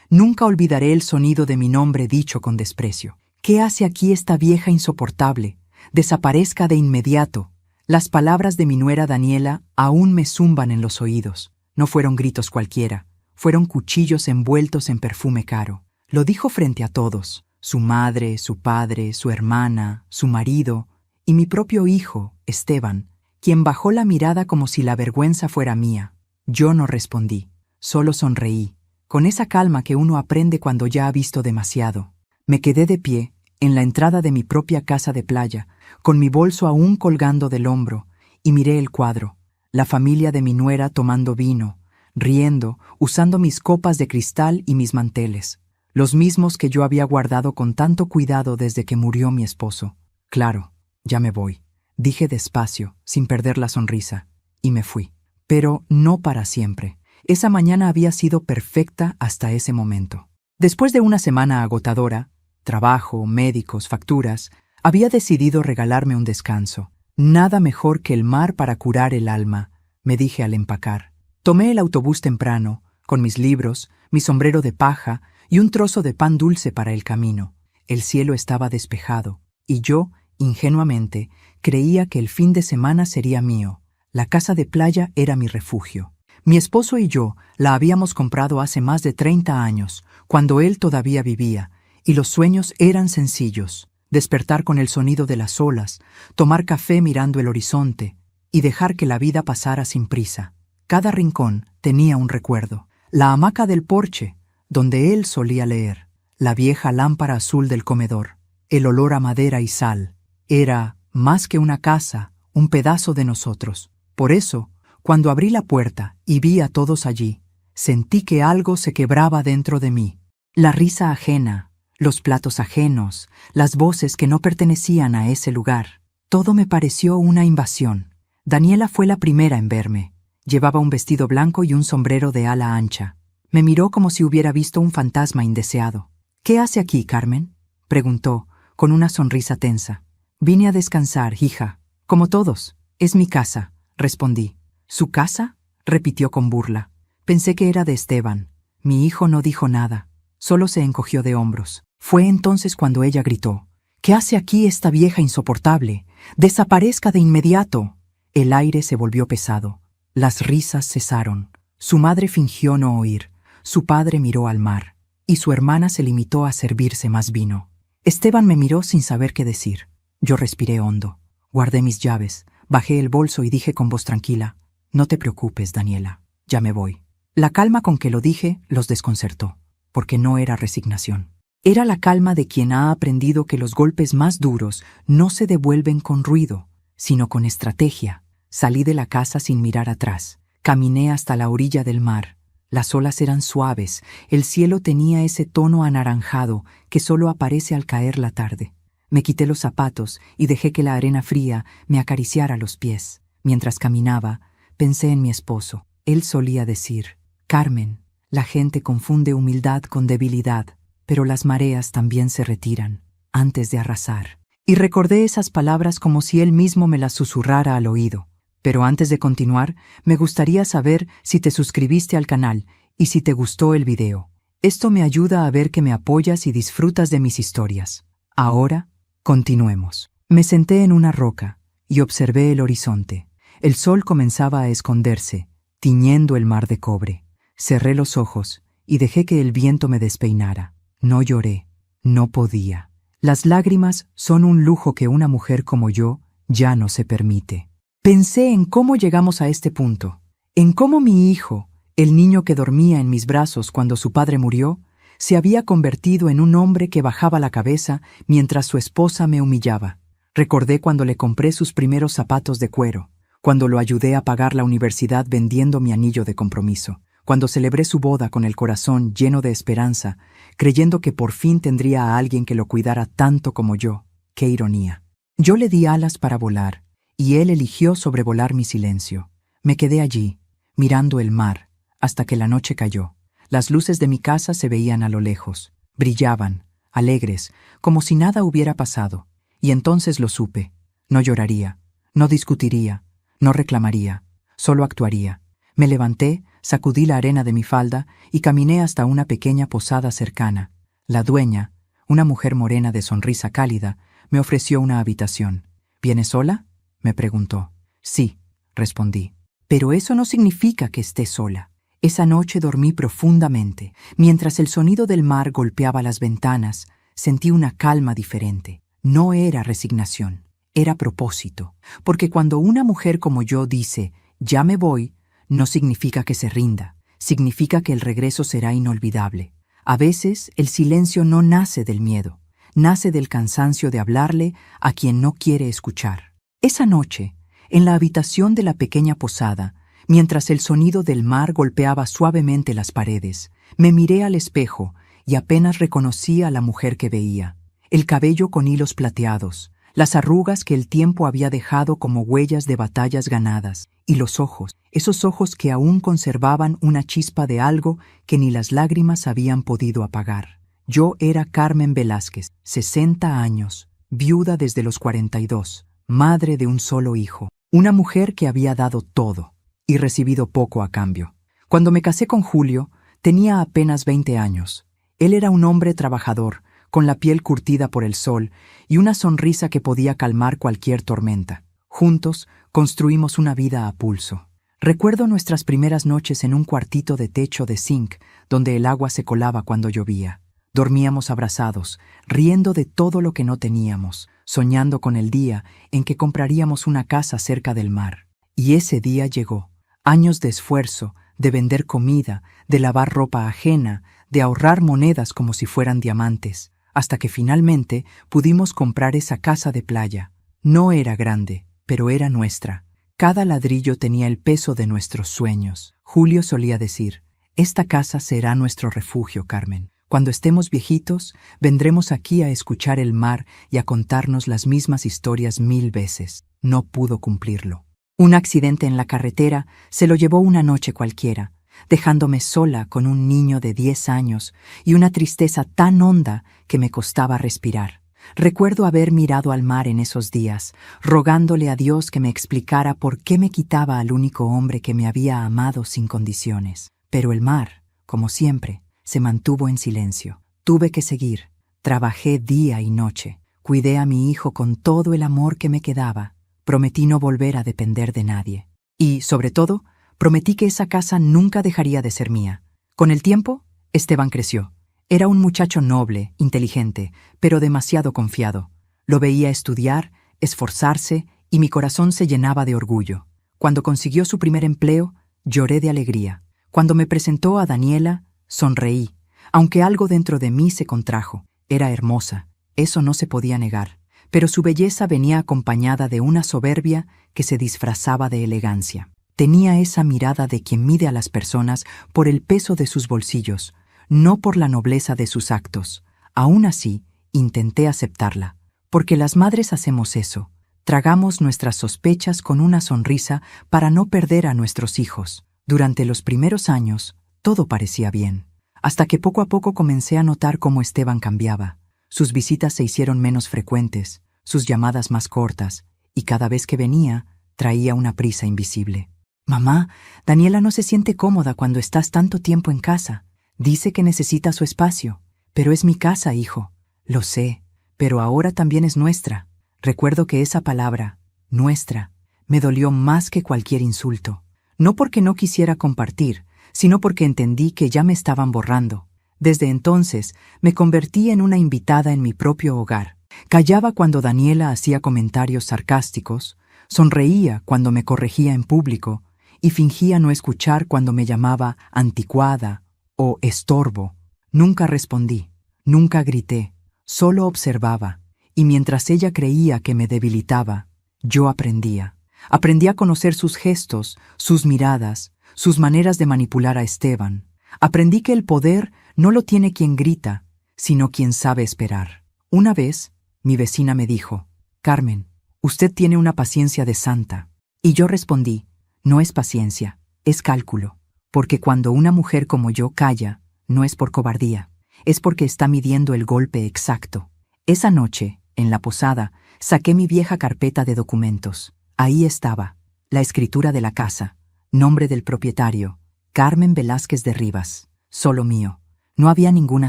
Nunca olvidaré el sonido de mi nombre dicho con desprecio. ¿Qué hace aquí esta vieja insoportable? Desaparezca de inmediato. Las palabras de mi nuera Daniela aún me zumban en los oídos. No fueron gritos cualquiera, fueron cuchillos envueltos en perfume caro. Lo dijo frente a todos, su madre, su padre, su hermana, su marido y mi propio hijo, Esteban, quien bajó la mirada como si la vergüenza fuera mía. Yo no respondí, solo sonreí, con esa calma que uno aprende cuando ya ha visto demasiado. Me quedé de pie, en la entrada de mi propia casa de playa, con mi bolso aún colgando del hombro, y miré el cuadro, la familia de mi nuera tomando vino, riendo, usando mis copas de cristal y mis manteles, los mismos que yo había guardado con tanto cuidado desde que murió mi esposo. Claro, ya me voy, dije despacio, sin perder la sonrisa, y me fui. Pero no para siempre. Esa mañana había sido perfecta hasta ese momento. Después de una semana agotadora, trabajo, médicos, facturas, había decidido regalarme un descanso. Nada mejor que el mar para curar el alma, me dije al empacar. Tomé el autobús temprano, con mis libros, mi sombrero de paja y un trozo de pan dulce para el camino. El cielo estaba despejado, y yo, ingenuamente, creía que el fin de semana sería mío. La casa de playa era mi refugio. Mi esposo y yo la habíamos comprado hace más de 30 años, cuando él todavía vivía, y los sueños eran sencillos: despertar con el sonido de las olas, tomar café mirando el horizonte y dejar que la vida pasara sin prisa. Cada rincón tenía un recuerdo: la hamaca del porche, donde él solía leer, la vieja lámpara azul del comedor, el olor a madera y sal. Era, más que una casa, un pedazo de nosotros. Por eso, cuando abrí la puerta y vi a todos allí, sentí que algo se quebraba dentro de mí. La risa ajena, los platos ajenos, las voces que no pertenecían a ese lugar. Todo me pareció una invasión. Daniela fue la primera en verme. Llevaba un vestido blanco y un sombrero de ala ancha. Me miró como si hubiera visto un fantasma indeseado. «¿Qué hace aquí, Carmen?», preguntó, con una sonrisa tensa. «Vine a descansar, hija. Como todos. Es mi casa», respondí. «¿Su casa?», repitió con burla. Pensé que era de Esteban. Mi hijo no dijo nada, solo se encogió de hombros. Fue entonces cuando ella gritó: «¿Qué hace aquí esta vieja insoportable? ¡Desaparezca de inmediato!». El aire se volvió pesado. Las risas cesaron. Su madre fingió no oír. Su padre miró al mar. Y su hermana se limitó a servirse más vino. Esteban me miró sin saber qué decir. Yo respiré hondo. Guardé mis llaves. Bajé el bolso y dije con voz tranquila: «No te preocupes, Daniela. Ya me voy». La calma con que lo dije los desconcertó, porque no era resignación. Era la calma de quien ha aprendido que los golpes más duros no se devuelven con ruido, sino con estrategia. Salí de la casa sin mirar atrás. Caminé hasta la orilla del mar. Las olas eran suaves, el cielo tenía ese tono anaranjado que solo aparece al caer la tarde. Me quité los zapatos y dejé que la arena fría me acariciara los pies. Mientras caminaba, pensé en mi esposo. Él solía decir: «Carmen, la gente confunde humildad con debilidad, pero las mareas también se retiran antes de arrasar». Y recordé esas palabras como si él mismo me las susurrara al oído. Pero antes de continuar, me gustaría saber si te suscribiste al canal y si te gustó el video. Esto me ayuda a ver que me apoyas y disfrutas de mis historias. Ahora, continuemos. Me senté en una roca y observé el horizonte. El sol comenzaba a esconderse, tiñendo el mar de cobre. Cerré los ojos y dejé que el viento me despeinara. No lloré, no podía. Las lágrimas son un lujo que una mujer como yo ya no se permite. Pensé en cómo llegamos a este punto, en cómo mi hijo, el niño que dormía en mis brazos cuando su padre murió, se había convertido en un hombre que bajaba la cabeza mientras su esposa me humillaba. Recordé cuando le compré sus primeros zapatos de cuero, cuando lo ayudé a pagar la universidad vendiendo mi anillo de compromiso, cuando celebré su boda con el corazón lleno de esperanza, creyendo que por fin tendría a alguien que lo cuidara tanto como yo. ¡Qué ironía! Yo le di alas para volar, y él eligió sobrevolar mi silencio. Me quedé allí, mirando el mar, hasta que la noche cayó. Las luces de mi casa se veían a lo lejos. Brillaban, alegres, como si nada hubiera pasado. Y entonces lo supe. No lloraría, no discutiría, no reclamaría, solo actuaría. Me levanté, Sacudí la arena de mi falda y caminé hasta una pequeña posada cercana. La dueña, una mujer morena de sonrisa cálida, me ofreció una habitación. ¿Vienes sola?, me preguntó. Sí, respondí. Pero eso no significa que esté sola. Esa noche dormí profundamente. Mientras el sonido del mar golpeaba las ventanas, sentí una calma diferente. No era resignación, era propósito. Porque cuando una mujer como yo dice, ya me voy, no significa que se rinda. Significa que el regreso será inolvidable. A veces, el silencio no nace del miedo. Nace del cansancio de hablarle a quien no quiere escuchar. Esa noche, en la habitación de la pequeña posada, mientras el sonido del mar golpeaba suavemente las paredes, me miré al espejo y apenas reconocí a la mujer que veía. El cabello con hilos plateados, las arrugas que el tiempo había dejado como huellas de batallas ganadas, y los ojos, esos ojos que aún conservaban una chispa de algo que ni las lágrimas habían podido apagar. Yo era Carmen Velázquez, 60 años, viuda desde los 42, madre de un solo hijo, una mujer que había dado todo y recibido poco a cambio. Cuando me casé con Julio, tenía apenas 20 años. Él era un hombre trabajador, con la piel curtida por el sol y una sonrisa que podía calmar cualquier tormenta. Juntos construimos una vida a pulso. Recuerdo nuestras primeras noches en un cuartito de techo de zinc, donde el agua se colaba cuando llovía. Dormíamos abrazados, riendo de todo lo que no teníamos, soñando con el día en que compraríamos una casa cerca del mar. Y ese día llegó. Años de esfuerzo, de vender comida, de lavar ropa ajena, de ahorrar monedas como si fueran diamantes, hasta que finalmente pudimos comprar esa casa de playa. No era grande, pero era nuestra. Cada ladrillo tenía el peso de nuestros sueños. Julio solía decir, esta casa será nuestro refugio, Carmen. Cuando estemos viejitos, vendremos aquí a escuchar el mar y a contarnos las mismas historias 1000 veces. No pudo cumplirlo. Un accidente en la carretera se lo llevó una noche cualquiera, dejándome sola con un niño de 10 años y una tristeza tan honda que me costaba respirar. Recuerdo haber mirado al mar en esos días, rogándole a Dios que me explicara por qué me quitaba al único hombre que me había amado sin condiciones. Pero el mar, como siempre, se mantuvo en silencio. Tuve que seguir. Trabajé día y noche. Cuidé a mi hijo con todo el amor que me quedaba. Prometí no volver a depender de nadie. Y, sobre todo, prometí que esa casa nunca dejaría de ser mía. Con el tiempo, Esteban creció. Era un muchacho noble, inteligente, pero demasiado confiado. Lo veía estudiar, esforzarse, y mi corazón se llenaba de orgullo. Cuando consiguió su primer empleo, lloré de alegría. Cuando me presentó a Daniela, sonreí, aunque algo dentro de mí se contrajo. Era hermosa, eso no se podía negar, pero su belleza venía acompañada de una soberbia que se disfrazaba de elegancia. Tenía esa mirada de quien mide a las personas por el peso de sus bolsillos, no por la nobleza de sus actos. Aún así, intenté aceptarla, porque las madres hacemos eso. Tragamos nuestras sospechas con una sonrisa para no perder a nuestros hijos. Durante los primeros años, todo parecía bien, hasta que poco a poco comencé a notar cómo Esteban cambiaba. Sus visitas se hicieron menos frecuentes, sus llamadas más cortas, y cada vez que venía, traía una prisa invisible. «Mamá, Daniela no se siente cómoda cuando estás tanto tiempo en casa. Dice que necesita su espacio. Pero es mi casa, hijo». «Lo sé, pero ahora también es nuestra». Recuerdo que esa palabra, nuestra, me dolió más que cualquier insulto. No porque no quisiera compartir, sino porque entendí que ya me estaban borrando. Desde entonces, me convertí en una invitada en mi propio hogar. Callaba cuando Daniela hacía comentarios sarcásticos, sonreía cuando me corregía en público y fingía no escuchar cuando me llamaba anticuada o estorbo. Nunca respondí, nunca grité, solo observaba, y mientras ella creía que me debilitaba, yo aprendía. Aprendí a conocer sus gestos, sus miradas, sus maneras de manipular a Esteban. Aprendí que el poder no lo tiene quien grita, sino quien sabe esperar. Una vez, mi vecina me dijo, «Carmen, usted tiene una paciencia de santa». Y yo respondí, «No es paciencia, es cálculo, porque cuando una mujer como yo calla, no es por cobardía, es porque está midiendo el golpe exacto». Esa noche, en la posada, saqué mi vieja carpeta de documentos. Ahí estaba, la escritura de la casa, nombre del propietario, Carmen Velázquez de Rivas, solo mío. No había ninguna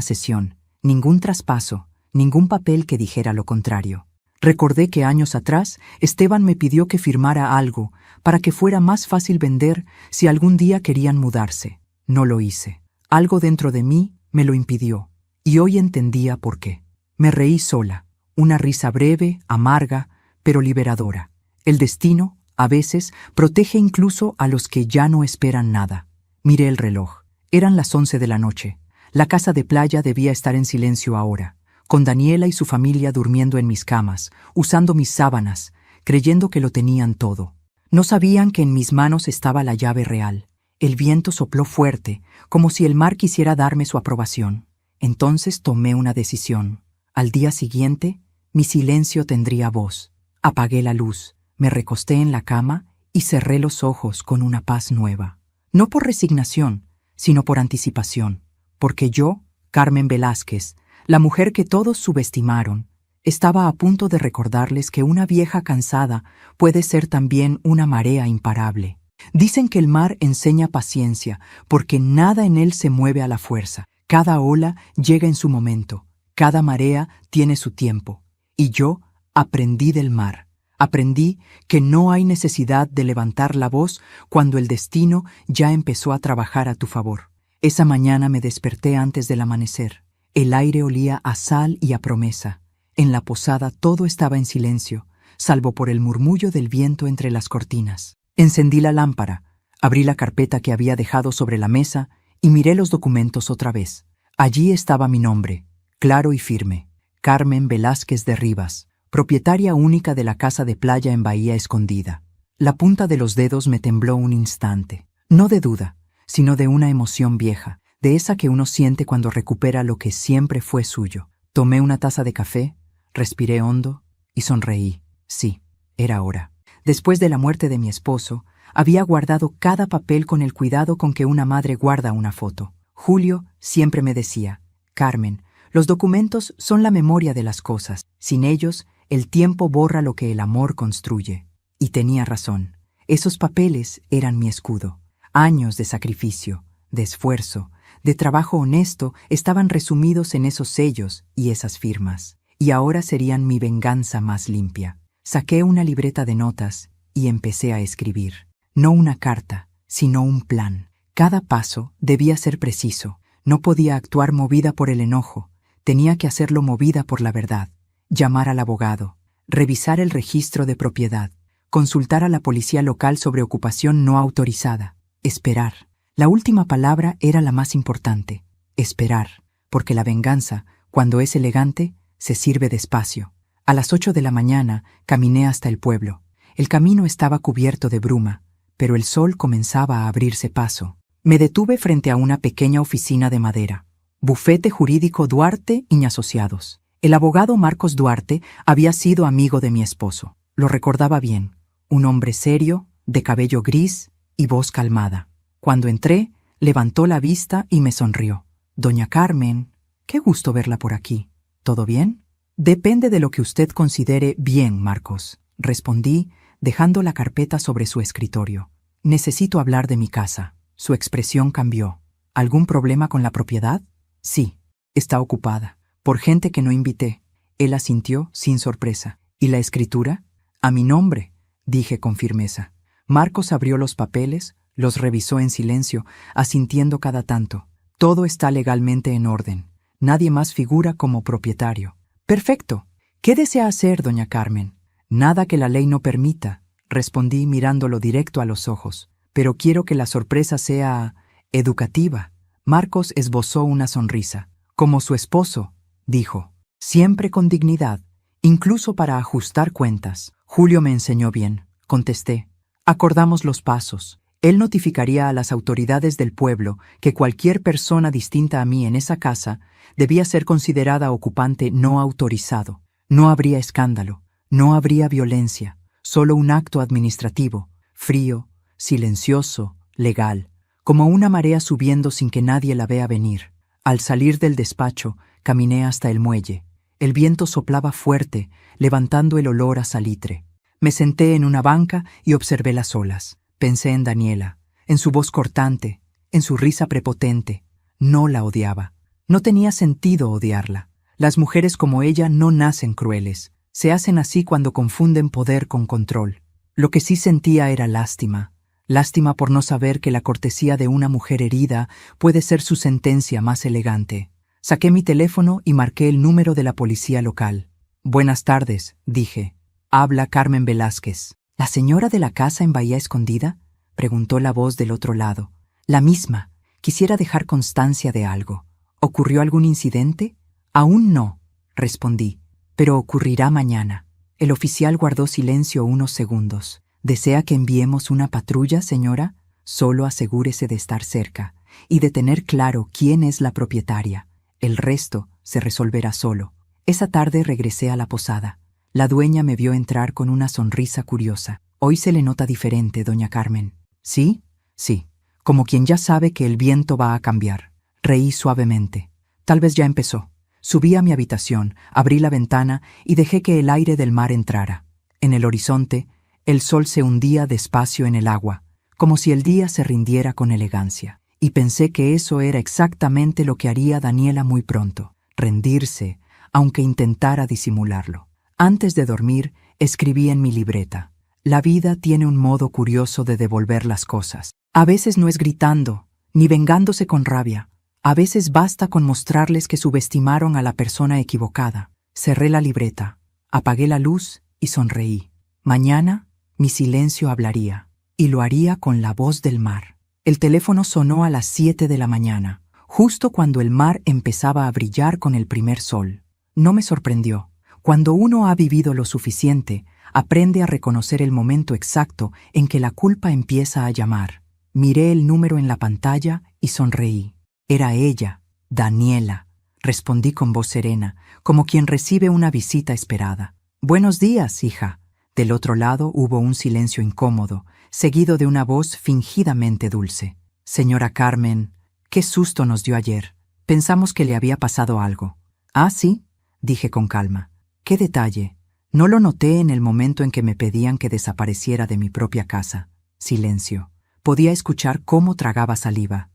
sesión, ningún traspaso, ningún papel que dijera lo contrario. Recordé que años atrás Esteban me pidió que firmara algo para que fuera más fácil vender si algún día querían mudarse. No lo hice. Algo dentro de mí me lo impidió, y hoy entendía por qué. Me reí sola, una risa breve, amarga, pero liberadora. El destino, a veces, protege incluso a los que ya no esperan nada. Miré el reloj. Eran las 11 de la noche. La casa de playa debía estar en silencio ahora, con Daniela y su familia durmiendo en mis camas, usando mis sábanas, creyendo que lo tenían todo. No sabían que en mis manos estaba la llave real. El viento sopló fuerte, como si el mar quisiera darme su aprobación. Entonces tomé una decisión. Al día siguiente, mi silencio tendría voz. Apagué la luz, me recosté en la cama y cerré los ojos con una paz nueva. No por resignación, sino por anticipación. Porque yo, Carmen Velázquez, la mujer que todos subestimaron, estaba a punto de recordarles que una vieja cansada puede ser también una marea imparable. Dicen que el mar enseña paciencia, porque nada en él se mueve a la fuerza. Cada ola llega en su momento, cada marea tiene su tiempo. Y yo aprendí del mar. Aprendí que no hay necesidad de levantar la voz cuando el destino ya empezó a trabajar a tu favor. Esa mañana me desperté antes del amanecer. El aire olía a sal y a promesa. En la posada todo estaba en silencio, salvo por el murmullo del viento entre las cortinas. Encendí la lámpara, abrí la carpeta que había dejado sobre la mesa y miré los documentos otra vez. Allí estaba mi nombre, claro y firme: Carmen Velázquez de Rivas, propietaria única de la casa de playa en Bahía Escondida. La punta de los dedos me tembló un instante, no de duda, sino de una emoción vieja, de esa que uno siente cuando recupera lo que siempre fue suyo. Tomé una taza de café, respiré hondo y sonreí. Sí, era hora. Después de la muerte de mi esposo, había guardado cada papel con el cuidado con que una madre guarda una foto. Julio siempre me decía: Carmen, los documentos son la memoria de las cosas. Sin ellos, el tiempo borra lo que el amor construye. Y tenía razón. Esos papeles eran mi escudo. Años de sacrificio, de esfuerzo, de trabajo honesto estaban resumidos en esos sellos y esas firmas. Y ahora serían mi venganza más limpia. Saqué una libreta de notas y empecé a escribir. No una carta, sino un plan. Cada paso debía ser preciso. No podía actuar movida por el enojo. Tenía que hacerlo movida por la verdad. Llamar al abogado, revisar el registro de propiedad, consultar a la policía local sobre ocupación no autorizada, esperar. La última palabra era la más importante: esperar, porque la venganza, cuando es elegante, se sirve despacio. A las 8 de la mañana caminé hasta el pueblo. El camino estaba cubierto de bruma, pero el sol comenzaba a abrirse paso. Me detuve frente a una pequeña oficina de madera. Bufete Jurídico Duarte y Asociados. El abogado Marcos Duarte había sido amigo de mi esposo. Lo recordaba bien. Un hombre serio, de cabello gris y voz calmada. Cuando entré, levantó la vista y me sonrió. Doña Carmen, qué gusto verla por aquí. ¿Todo bien? Depende de lo que usted considere bien, Marcos, respondí, dejando la carpeta sobre su escritorio. Necesito hablar de mi casa. Su expresión cambió. ¿Algún problema con la propiedad? Sí, está ocupada. Por gente que no invité. Él asintió sin sorpresa. ¿Y la escritura? A mi nombre, dije con firmeza. Marcos abrió los papeles, los revisó en silencio, asintiendo cada tanto. Todo está legalmente en orden. Nadie más figura como propietario. Perfecto. ¿Qué desea hacer, doña Carmen? Nada que la ley no permita, respondí mirándolo directo a los ojos. Pero quiero que la sorpresa sea educativa. Marcos esbozó una sonrisa. Como su esposo, dijo. Siempre con dignidad, incluso para ajustar cuentas. Julio me enseñó bien, contesté. Acordamos los pasos. Él notificaría a las autoridades del pueblo que cualquier persona distinta a mí en esa casa debía ser considerada ocupante no autorizado. No habría escándalo, no habría violencia, solo un acto administrativo, frío, silencioso, legal, como una marea subiendo sin que nadie la vea venir. Al salir del despacho, caminé hasta el muelle. El viento soplaba fuerte, levantando el olor a salitre. Me senté en una banca y observé las olas. Pensé en Daniela, en su voz cortante, en su risa prepotente. No la odiaba. No tenía sentido odiarla. Las mujeres como ella no nacen crueles. Se hacen así cuando confunden poder con control. Lo que sí sentía era lástima. Lástima por no saber que la cortesía de una mujer herida puede ser su sentencia más elegante. Saqué mi teléfono y marqué el número de la policía local. «Buenas tardes», dije. «Habla Carmen Velázquez». «¿La señora de la casa en Bahía Escondida?», preguntó la voz del otro lado. «La misma. Quisiera dejar constancia de algo. ¿Ocurrió algún incidente?». «Aún no», respondí, «pero ocurrirá mañana». El oficial guardó silencio unos segundos. «¿Desea que enviemos una patrulla, señora? Solo asegúrese de estar cerca y de tener claro quién es la propietaria. El resto se resolverá solo». Esa tarde regresé a la posada. La dueña me vio entrar con una sonrisa curiosa. «Hoy se le nota diferente, doña Carmen». «¿Sí?» «Sí, como quien ya sabe que el viento va a cambiar». Reí suavemente. Tal vez ya empezó. Subí a mi habitación, abrí la ventana y dejé que el aire del mar entrara. En el horizonte, el sol se hundía despacio en el agua, como si el día se rindiera con elegancia. Y pensé que eso era exactamente lo que haría Daniela muy pronto, rendirse, aunque intentara disimularlo. Antes de dormir, escribí en mi libreta: «La vida tiene un modo curioso de devolver las cosas. A veces no es gritando, ni vengándose con rabia. A veces basta con mostrarles que subestimaron a la persona equivocada». Cerré la libreta, apagué la luz y sonreí. Mañana, mi silencio hablaría, y lo haría con la voz del mar. El teléfono sonó a las 7 de la mañana, justo cuando el mar empezaba a brillar con el primer sol. No me sorprendió. Cuando uno ha vivido lo suficiente, aprende a reconocer el momento exacto en que la culpa empieza a llamar. Miré el número en la pantalla y sonreí. Era ella, Daniela. Respondí con voz serena, como quien recibe una visita esperada. «Buenos días, hija». Del otro lado hubo un silencio incómodo, seguido de una voz fingidamente dulce. «Señora Carmen, qué susto nos dio ayer. Pensamos que le había pasado algo». «Ah, sí», dije con calma. «¿Qué detalle?». No lo noté en el momento en que me pedían que desapareciera de mi propia casa. Silencio. Podía escuchar cómo tragaba saliva.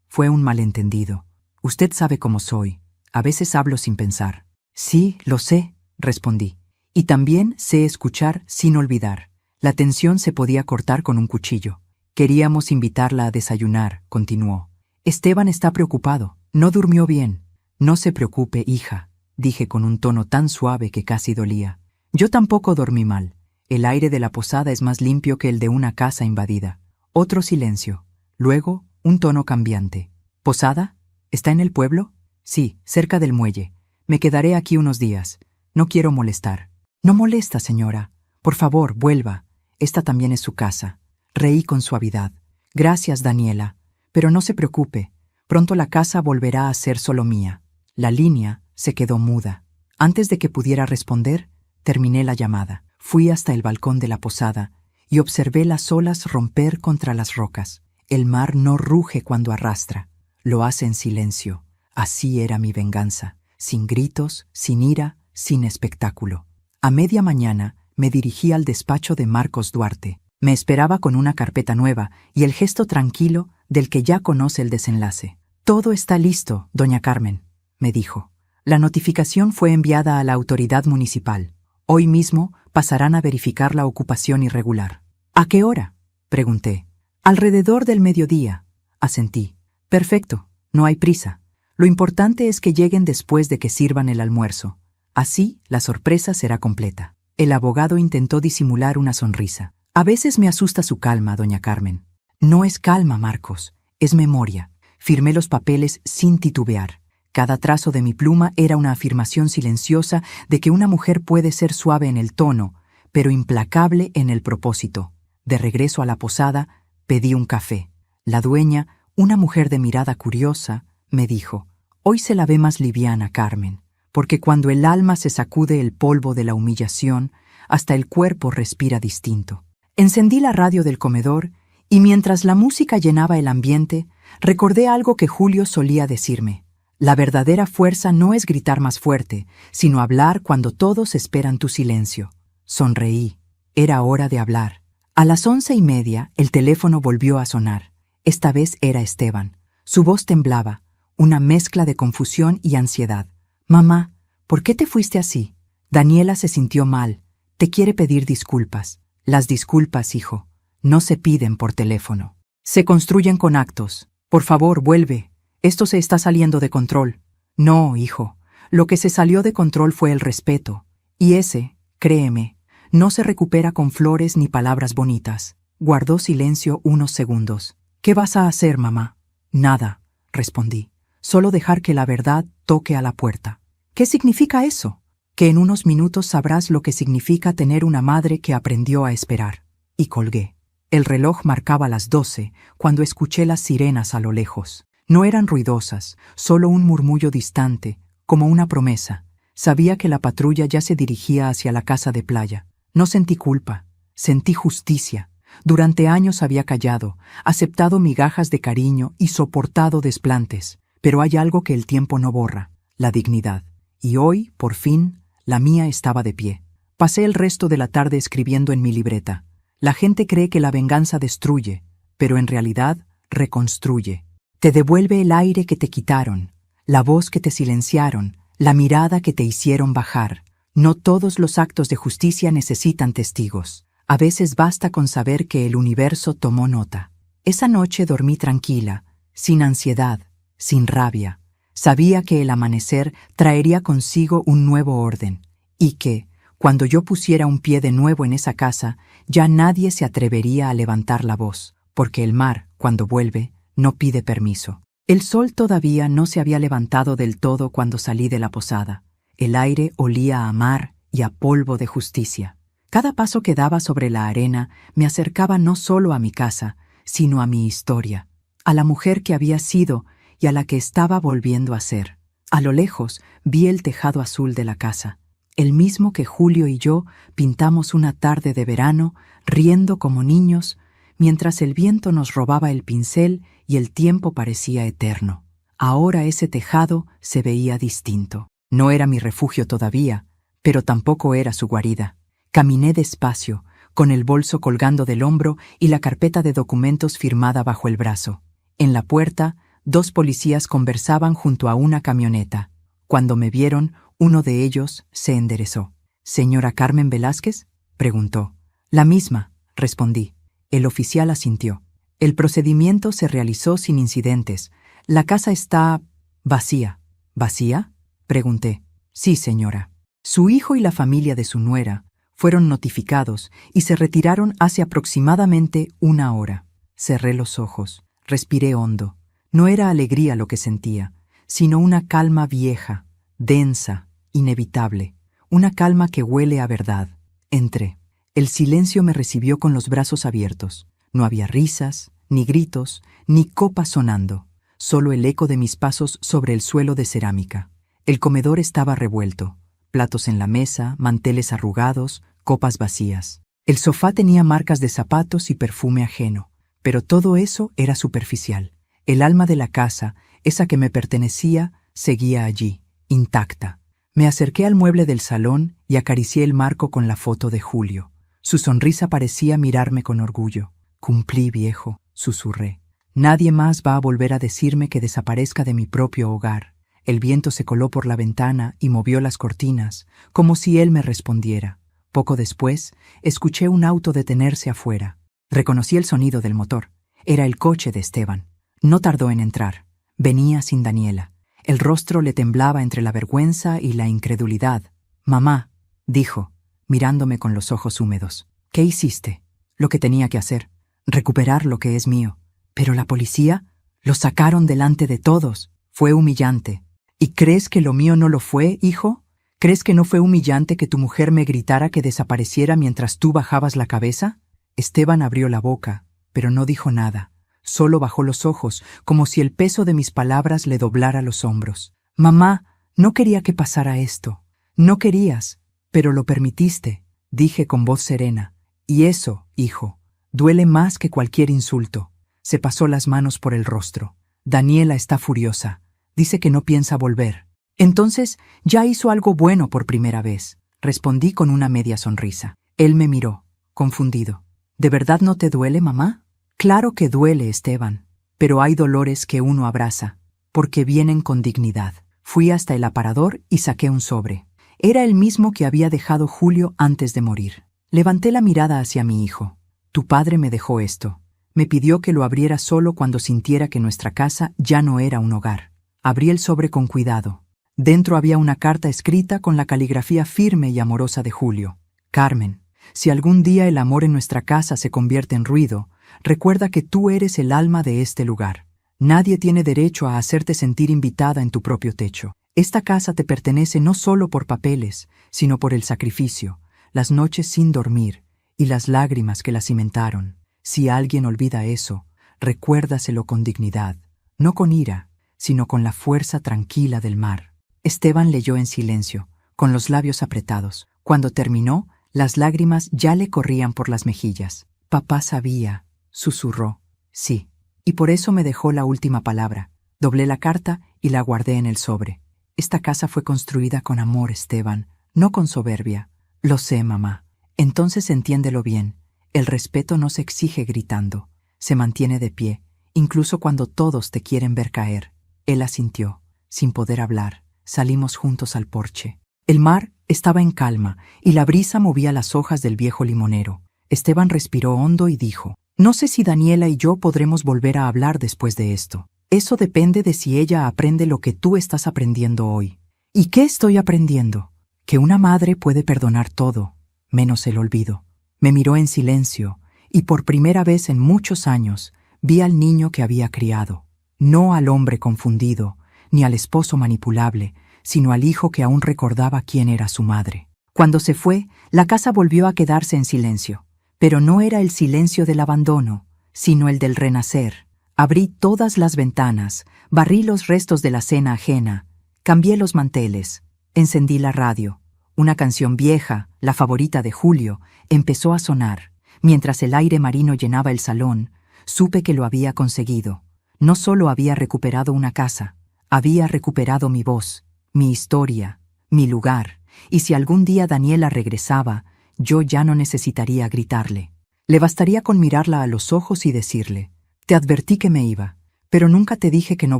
Fue un malentendido. Usted sabe cómo soy. A veces hablo sin pensar». «Sí, lo sé», respondí. «Y también sé escuchar sin olvidar». La tensión se podía cortar con un cuchillo. «Queríamos invitarla a desayunar», continuó. «Esteban está preocupado. No durmió bien». «No se preocupe, hija», dije con un tono tan suave que casi dolía. «Yo tampoco dormí mal. El aire de la posada es más limpio que el de una casa invadida». Otro silencio. Luego, un tono cambiante. «¿Posada? ¿Está en el pueblo?» «Sí, cerca del muelle. Me quedaré aquí unos días. No quiero molestar». «No molesta, señora. Por favor, vuelva. Esta también es su casa». Reí con suavidad. «Gracias, Daniela. Pero no se preocupe. Pronto la casa volverá a ser solo mía». La línea se quedó muda. Antes de que pudiera responder, terminé la llamada. Fui hasta el balcón de la posada y observé las olas romper contra las rocas. El mar no ruge cuando arrastra. Lo hace en silencio. Así era mi venganza. Sin gritos, sin ira, sin espectáculo. A media mañana me dirigí al despacho de Marcos Duarte. Me esperaba con una carpeta nueva y el gesto tranquilo del que ya conoce el desenlace. «Todo está listo, doña Carmen», me dijo. «La notificación fue enviada a la autoridad municipal. Hoy mismo pasarán a verificar la ocupación irregular». «¿A qué hora?», pregunté. «Alrededor del mediodía», asentí. «Perfecto, no hay prisa. Lo importante es que lleguen después de que sirvan el almuerzo. Así, la sorpresa será completa». El abogado intentó disimular una sonrisa. «A veces me asusta su calma, doña Carmen». «No es calma, Marcos, es memoria». Firmé los papeles sin titubear. Cada trazo de mi pluma era una afirmación silenciosa de que una mujer puede ser suave en el tono, pero implacable en el propósito. De regreso a la posada, pedí un café. La dueña, una mujer de mirada curiosa, me dijo: «Hoy se la ve más liviana, Carmen, porque cuando el alma se sacude el polvo de la humillación, hasta el cuerpo respira distinto». Encendí la radio del comedor y mientras la música llenaba el ambiente, recordé algo que Julio solía decirme: «La verdadera fuerza no es gritar más fuerte, sino hablar cuando todos esperan tu silencio». Sonreí. Era hora de hablar. A las 11:30 el teléfono volvió a sonar. Esta vez era Esteban. Su voz temblaba, una mezcla de confusión y ansiedad. Mamá, ¿por qué te fuiste así? Daniela se sintió mal. Te quiere pedir disculpas. Las disculpas, hijo, no se piden por teléfono. Se construyen con actos. Por favor, vuelve. Esto se está saliendo de control. No, hijo. Lo que se salió de control fue el respeto. Y ese, créeme, no se recupera con flores ni palabras bonitas. Guardó silencio unos segundos. ¿Qué vas a hacer, mamá? Nada, respondí. Solo dejar que la verdad toque a la puerta. ¿Qué significa eso? Que en unos minutos sabrás lo que significa tener una madre que aprendió a esperar. Y colgué. El reloj marcaba las 12 cuando escuché las sirenas a lo lejos. No eran ruidosas, solo un murmullo distante, como una promesa. Sabía que la patrulla ya se dirigía hacia la casa de playa. No sentí culpa, sentí justicia. Durante años había callado, aceptado migajas de cariño y soportado desplantes. Pero hay algo que el tiempo no borra, la dignidad. Y hoy, por fin, la mía estaba de pie. Pasé el resto de la tarde escribiendo en mi libreta. La gente cree que la venganza destruye, pero en realidad reconstruye. Te devuelve el aire que te quitaron, la voz que te silenciaron, la mirada que te hicieron bajar. No todos los actos de justicia necesitan testigos. A veces basta con saber que el universo tomó nota. Esa noche dormí tranquila, sin ansiedad, sin rabia. Sabía que el amanecer traería consigo un nuevo orden, y que, cuando yo pusiera un pie de nuevo en esa casa, ya nadie se atrevería a levantar la voz, porque el mar, cuando vuelve, no pide permiso. El sol todavía no se había levantado del todo cuando salí de la posada. El aire olía a mar y a polvo de justicia. Cada paso que daba sobre la arena me acercaba no solo a mi casa, sino a mi historia, a la mujer que había sido y a la que estaba volviendo a ser. A lo lejos vi el tejado azul de la casa, el mismo que Julio y yo pintamos una tarde de verano, riendo como niños, mientras el viento nos robaba el pincel y el tiempo parecía eterno. Ahora ese tejado se veía distinto. No era mi refugio todavía, pero tampoco era su guarida. Caminé despacio, con el bolso colgando del hombro y la carpeta de documentos firmada bajo el brazo. En la puerta, 2 policías conversaban junto a una camioneta. Cuando me vieron, uno de ellos se enderezó. «¿Señora Carmen Velázquez?», preguntó. «La misma», respondí. El oficial asintió. El procedimiento se realizó sin incidentes. La casa está vacía. ¿Vacía?, pregunté. «Sí, señora». Su hijo y la familia de su nuera fueron notificados y se retiraron hace aproximadamente 1 hora. Cerré los ojos, respiré hondo. No era alegría lo que sentía, sino una calma vieja, densa, inevitable, una calma que huele a verdad. Entré. El silencio me recibió con los brazos abiertos. No había risas, ni gritos, ni copas sonando, solo el eco de mis pasos sobre el suelo de cerámica. El comedor estaba revuelto, platos en la mesa, manteles arrugados, copas vacías. El sofá tenía marcas de zapatos y perfume ajeno, pero todo eso era superficial. El alma de la casa, esa que me pertenecía, seguía allí, intacta. Me acerqué al mueble del salón y acaricié el marco con la foto de Julio. Su sonrisa parecía mirarme con orgullo. «Cumplí, viejo», susurré. «Nadie más va a volver a decirme que desaparezca de mi propio hogar». El viento se coló por la ventana y movió las cortinas, como si él me respondiera. Poco después, escuché un auto detenerse afuera. Reconocí el sonido del motor. Era el coche de Esteban. No tardó en entrar. Venía sin Daniela. El rostro le temblaba entre la vergüenza y la incredulidad. «Mamá», dijo, mirándome con los ojos húmedos. «¿Qué hiciste?» «Lo que tenía que hacer. Recuperar lo que es mío». «¿Pero la policía?» «Lo sacaron delante de todos». «Fue humillante». «¿Y crees que lo mío no lo fue, hijo? ¿Crees que no fue humillante que tu mujer me gritara que desapareciera mientras tú bajabas la cabeza?» Esteban abrió la boca, pero no dijo nada. Solo bajó los ojos, como si el peso de mis palabras le doblara los hombros. «Mamá, no quería que pasara esto». «No querías, pero lo permitiste», dije con voz serena. «Y eso, hijo, duele más que cualquier insulto». Se pasó las manos por el rostro. «Daniela está furiosa. Dice que no piensa volver». «Entonces, ya hizo algo bueno por primera vez», respondí con una media sonrisa. Él me miró, confundido. «¿De verdad no te duele, mamá?» «Claro que duele, Esteban. pero hay dolores que uno abraza, porque vienen con dignidad. Fui hasta el aparador y saqué un sobre. Era el mismo que había dejado Julio antes de morir. Levanté la mirada hacia mi hijo. Tu padre me dejó esto. Me pidió que lo abriera solo cuando sintiera que nuestra casa ya no era un hogar. Abrí el sobre con cuidado. Dentro había una carta escrita con la caligrafía firme y amorosa de Julio. Carmen, si algún día el amor en nuestra casa se convierte en ruido, recuerda que tú eres el alma de este lugar. Nadie tiene derecho a hacerte sentir invitada en tu propio techo. Esta casa te pertenece no solo por papeles, sino por el sacrificio, las noches sin dormir y las lágrimas que la cimentaron. Si alguien olvida eso, recuérdaselo con dignidad, no con ira, sino con la fuerza tranquila del mar. Esteban leyó en silencio, con los labios apretados. Cuando terminó, las lágrimas ya le corrían por las mejillas. Papá sabía, susurró. Sí, y por eso me dejó la última palabra. Doblé la carta y la guardé en el sobre. Esta casa fue construida con amor, Esteban, no con soberbia. Lo sé, mamá. Entonces entiéndelo bien. El respeto no se exige gritando. Se mantiene de pie, incluso cuando todos te quieren ver caer. Él asintió, sin poder hablar. Salimos juntos al porche. El mar estaba en calma y la brisa movía las hojas del viejo limonero. Esteban respiró hondo y dijo: no sé si Daniela y yo podremos volver a hablar después de esto. Eso depende de si ella aprende lo que tú estás aprendiendo hoy. ¿Y qué estoy aprendiendo? Que una madre puede perdonar todo, menos el olvido. Me miró en silencio y por primera vez en muchos años vi al niño que había criado. No al hombre confundido, ni al esposo manipulable, sino al hijo que aún recordaba quién era su madre. Cuando se fue, la casa volvió a quedarse en silencio. Pero no era el silencio del abandono, sino el del renacer. Abrí todas las ventanas, barrí los restos de la cena ajena, cambié los manteles, encendí la radio. Una canción vieja, la favorita de Julio, empezó a sonar. Mientras el aire marino llenaba el salón, supe que lo había conseguido. No solo había recuperado una casa, había recuperado mi voz, mi historia, mi lugar, y si algún día Daniela regresaba, yo ya no necesitaría gritarle. Le bastaría con mirarla a los ojos y decirle: te advertí que me iba, pero nunca te dije que no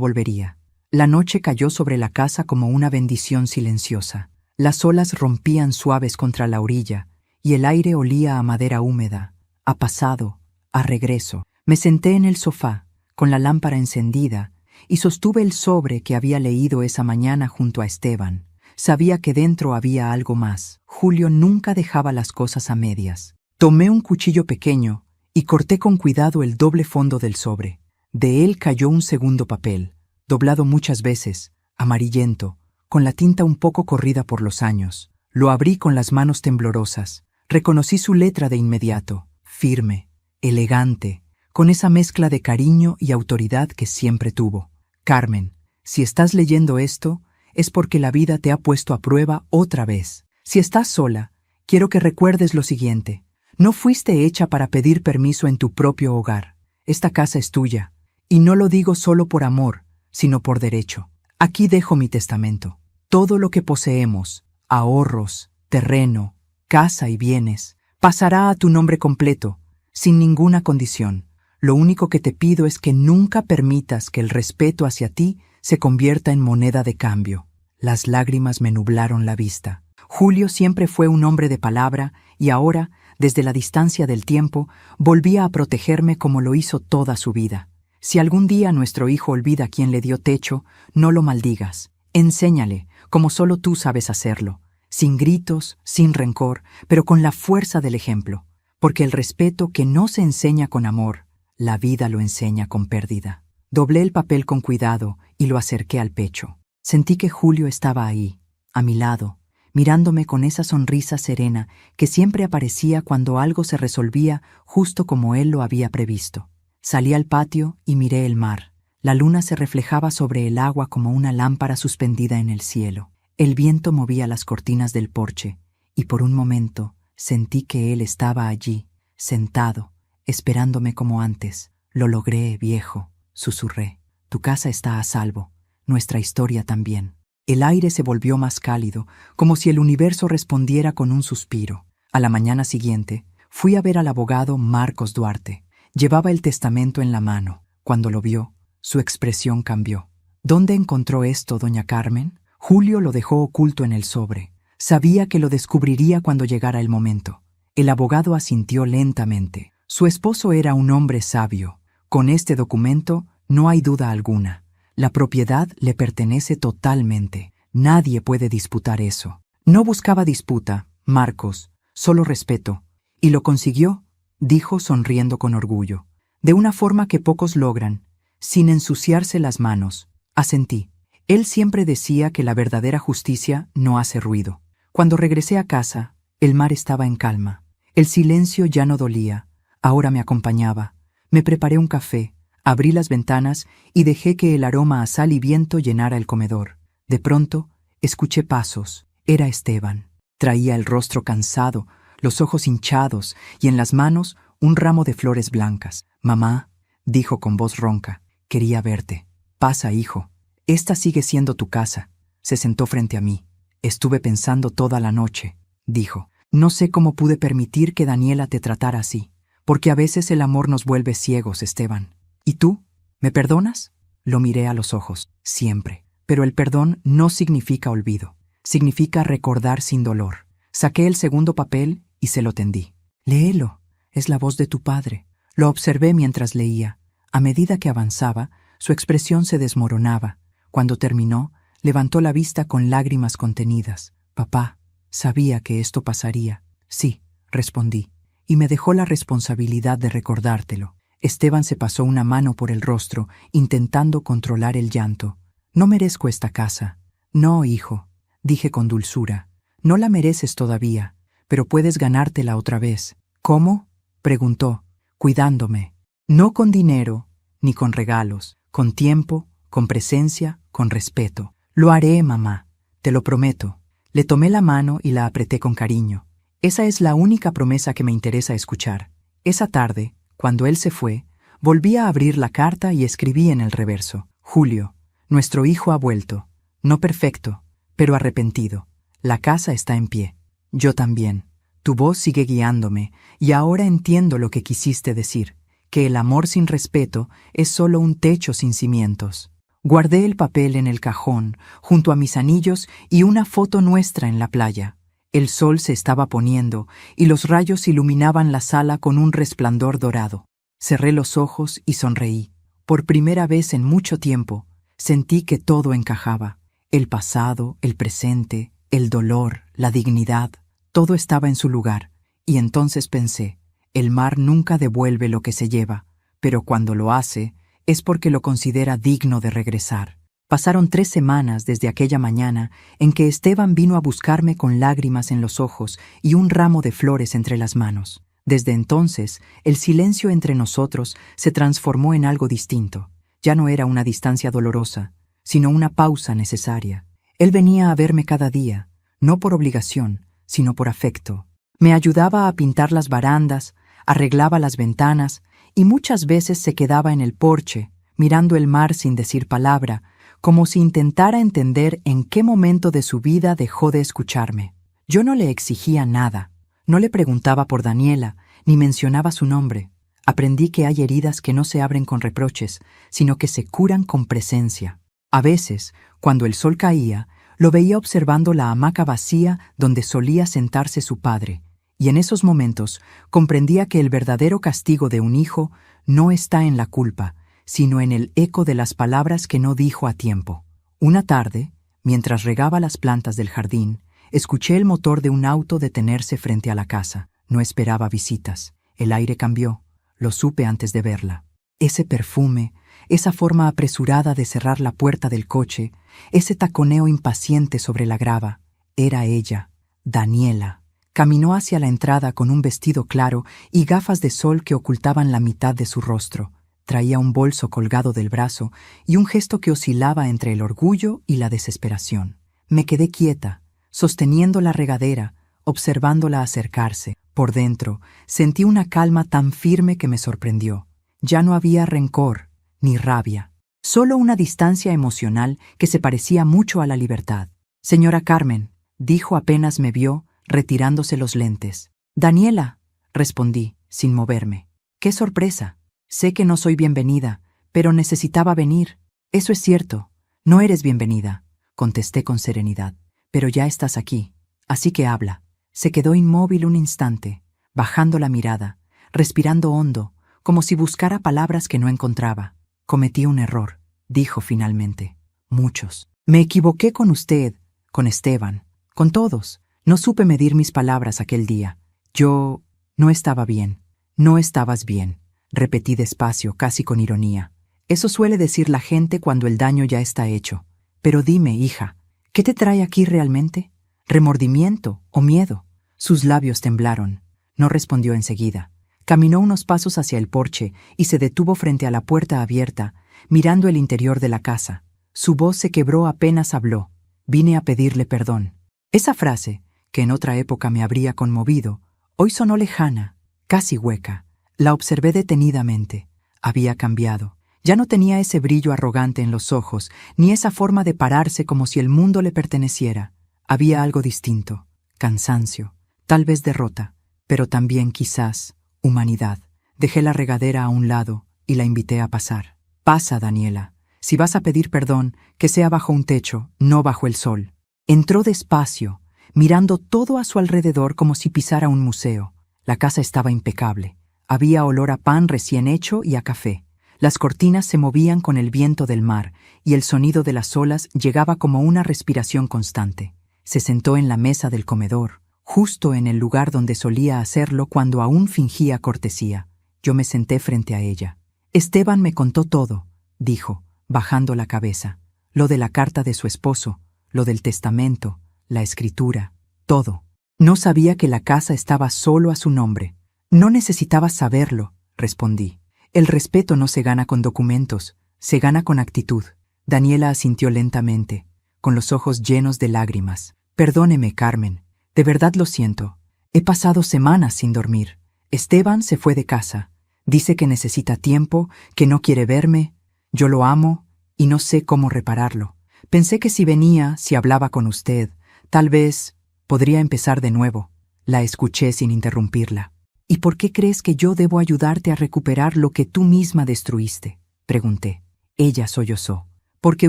volvería. La noche cayó sobre la casa como una bendición silenciosa. Las olas rompían suaves contra la orilla, y el aire olía a madera húmeda, a pasado, a regreso. Me senté en el sofá, con la lámpara encendida, y sostuve el sobre que había leído esa mañana junto a Esteban. Sabía que dentro había algo más. Julio nunca dejaba las cosas a medias. Tomé un cuchillo pequeño y corté con cuidado el doble fondo del sobre. De él cayó un segundo papel, doblado muchas veces, amarillento, con la tinta un poco corrida por los años. Lo abrí con las manos temblorosas. Reconocí su letra de inmediato, firme, elegante, con esa mezcla de cariño y autoridad que siempre tuvo. Carmen, si estás leyendo esto, es porque la vida te ha puesto a prueba otra vez. Si estás sola, quiero que recuerdes lo siguiente. No fuiste hecha para pedir permiso en tu propio hogar. Esta casa es tuya, y no lo digo solo por amor, sino por derecho. Aquí dejo mi testamento. Todo lo que poseemos, ahorros, terreno, casa y bienes, pasará a tu nombre completo, sin ninguna condición. Lo único que te pido es que nunca permitas que el respeto hacia ti se convierta en moneda de cambio. Las lágrimas me nublaron la vista. Julio siempre fue un hombre de palabra y ahora, desde la distancia del tiempo, volvía a protegerme como lo hizo toda su vida. Si algún día nuestro hijo olvida quién le dio techo, no lo maldigas. Enséñale, como solo tú sabes hacerlo, sin gritos, sin rencor, pero con la fuerza del ejemplo. Porque el respeto que no se enseña con amor, la vida lo enseña con pérdida. Doblé el papel con cuidado y lo acerqué al pecho. Sentí que Julio estaba ahí, a mi lado, mirándome con esa sonrisa serena que siempre aparecía cuando algo se resolvía justo como él lo había previsto. Salí al patio y miré el mar. La luna se reflejaba sobre el agua como una lámpara suspendida en el cielo. El viento movía las cortinas del porche, y por un momento sentí que él estaba allí, sentado, esperándome como antes. Lo logré, viejo, susurré. Tu casa está a salvo, nuestra historia también. El aire se volvió más cálido, como si el universo respondiera con un suspiro. A la mañana siguiente, fui a ver al abogado Marcos Duarte. Llevaba el testamento en la mano. Cuando lo vio, Su expresión cambió. ¿Dónde encontró esto, doña Carmen? Julio lo dejó oculto en el sobre. Sabía que lo descubriría cuando llegara el momento. El abogado asintió lentamente. Su esposo era un hombre sabio. Con este documento no hay duda alguna. La propiedad le pertenece totalmente. Nadie puede disputar eso. No buscaba disputa, Marcos, solo respeto. Y lo consiguió, dijo sonriendo con orgullo. De una forma que pocos logran, sin ensuciarse las manos. Asentí. Él siempre decía que la verdadera justicia no hace ruido. Cuando regresé a casa, el mar estaba en calma. El silencio ya no dolía. Ahora me acompañaba. Me preparé un café, abrí las ventanas y dejé que el aroma a sal y viento llenara el comedor. De pronto, escuché pasos. Era Esteban. Traía el rostro cansado, los ojos hinchados y en las manos un ramo de flores blancas. «Mamá», dijo con voz ronca, «quería verte». «Pasa, hijo. Esta sigue siendo tu casa». Se sentó frente a mí. «Estuve pensando toda la noche», dijo. «No sé cómo pude permitir que Daniela te tratara así, porque a veces el amor nos vuelve ciegos, Esteban. ¿Y tú? ¿Me perdonas?» Lo miré a los ojos. «Siempre. Pero el perdón no significa olvido. Significa recordar sin dolor». Saqué el segundo papel y se lo tendí. «Léelo. Es la voz de tu padre». Lo observé mientras leía. A medida que avanzaba, su expresión se desmoronaba. Cuando terminó, levantó la vista con lágrimas contenidas. «Papá, sabía que esto pasaría». «Sí», respondí, y me dejó la responsabilidad de recordártelo. Esteban se pasó una mano por el rostro, intentando controlar el llanto. «No merezco esta casa». «No, hijo», dije con dulzura. «No la mereces todavía, pero puedes ganártela otra vez». «¿Cómo?», preguntó, cuidándome. «No con dinero, ni con regalos, con tiempo, con presencia, con respeto». «Lo haré, mamá, te lo prometo». Le tomé la mano y la apreté con cariño. Esa es la única promesa que me interesa escuchar. Esa tarde, cuando él se fue, volví a abrir la carta y escribí en el reverso: «Julio, nuestro hijo ha vuelto. No perfecto, pero arrepentido. La casa está en pie. Yo también. Tu voz sigue guiándome, y ahora entiendo lo que quisiste decir, que el amor sin respeto es solo un techo sin cimientos». Guardé el papel en el cajón, junto a mis anillos y una foto nuestra en la playa. El sol se estaba poniendo, y los rayos iluminaban la sala con un resplandor dorado. Cerré los ojos y sonreí. Por primera vez en mucho tiempo, sentí que todo encajaba. El pasado, el presente, el dolor, la dignidad, todo estaba en su lugar. Y entonces pensé, el mar nunca devuelve lo que se lleva, pero cuando lo hace, es porque lo considera digno de regresar. Pasaron 3 semanas desde aquella mañana en que Esteban vino a buscarme con lágrimas en los ojos y un ramo de flores entre las manos. Desde entonces, el silencio entre nosotros se transformó en algo distinto. Ya no era una distancia dolorosa, sino una pausa necesaria. Él venía a verme cada día, no por obligación, sino por afecto. Me ayudaba a pintar las barandas, arreglaba las ventanas, y muchas veces se quedaba en el porche, mirando el mar sin decir palabra, como si intentara entender en qué momento de su vida dejó de escucharme. Yo no le exigía nada, no le preguntaba por Daniela, ni mencionaba su nombre. Aprendí que hay heridas que no se abren con reproches, sino que se curan con presencia. A veces, cuando el sol caía, lo veía observando la hamaca vacía donde solía sentarse su padre, y en esos momentos comprendía que el verdadero castigo de un hijo no está en la culpa, sino en el eco de las palabras que no dijo a tiempo. Una tarde, mientras regaba las plantas del jardín, escuché el motor de un auto detenerse frente a la casa. No esperaba visitas. El aire cambió. Lo supe antes de verla. Ese perfume, esa forma apresurada de cerrar la puerta del coche, ese taconeo impaciente sobre la grava, era ella, Daniela. Caminó hacia la entrada con un vestido claro y gafas de sol que ocultaban la mitad de su rostro. Traía un bolso colgado del brazo y un gesto que oscilaba entre el orgullo y la desesperación. Me quedé quieta, sosteniendo la regadera, observándola acercarse. Por dentro, sentí una calma tan firme que me sorprendió. Ya no había rencor ni rabia, solo una distancia emocional que se parecía mucho a la libertad. «Señora Carmen», dijo apenas me vio, retirándose los lentes. «Daniela», respondí, sin moverme. «Qué sorpresa. Sé que no soy bienvenida, Pero necesitaba venir. Eso es cierto. No eres bienvenida, contesté con serenidad. Pero ya estás aquí. Así que habla. Se quedó inmóvil un instante, bajando la mirada, respirando hondo, como si buscara palabras que no encontraba. Cometí un error, dijo finalmente. Muchos. Me equivoqué con usted, con Esteban, con todos. No supe medir mis palabras aquel día. Yo no estaba bien. No estabas bien, repetí despacio, casi con ironía. Eso suele decir la gente cuando el daño ya está hecho. Pero dime, hija, ¿qué te trae aquí realmente? ¿Remordimiento o miedo? Sus labios temblaron. No respondió enseguida. Caminó unos pasos hacia el porche y se detuvo frente a la puerta abierta, mirando el interior de la casa. Su voz se quebró apenas habló. Vine a pedirle perdón. Esa frase, que en otra época me habría conmovido, hoy sonó lejana, casi hueca. La observé detenidamente. Había cambiado. Ya no tenía ese brillo arrogante en los ojos, ni esa forma de pararse como si el mundo le perteneciera. Había algo distinto. Cansancio, tal vez derrota, pero también quizás humanidad. Dejé la regadera a un lado y la invité a pasar. Pasa, Daniela. Si vas a pedir perdón, que sea bajo un techo, no bajo el sol. Entró despacio, mirando todo a su alrededor como si pisara un museo. La casa estaba impecable. Había olor a pan recién hecho y a café. Las cortinas se movían con el viento del mar y el sonido de las olas llegaba como una respiración constante. Se sentó en la mesa del comedor, justo en el lugar donde solía hacerlo cuando aún fingía cortesía. Yo me senté frente a ella. Esteban me contó todo, dijo, bajando la cabeza. Lo de la carta de su esposo, lo del testamento, la escritura, todo. No sabía que la casa estaba solo a su nombre. No necesitaba saberlo, respondí. El respeto no se gana con documentos, se gana con actitud. Daniela asintió lentamente, con los ojos llenos de lágrimas. Perdóneme, Carmen, de verdad lo siento. He pasado semanas sin dormir. Esteban se fue de casa. Dice que necesita tiempo, que no quiere verme. Yo lo amo y no sé cómo repararlo. Pensé que si venía, si hablaba con usted, tal vez podría empezar de nuevo. La escuché sin interrumpirla. ¿Y por qué crees que yo debo ayudarte a recuperar lo que tú misma destruiste? Pregunté. Ella sollozó. Porque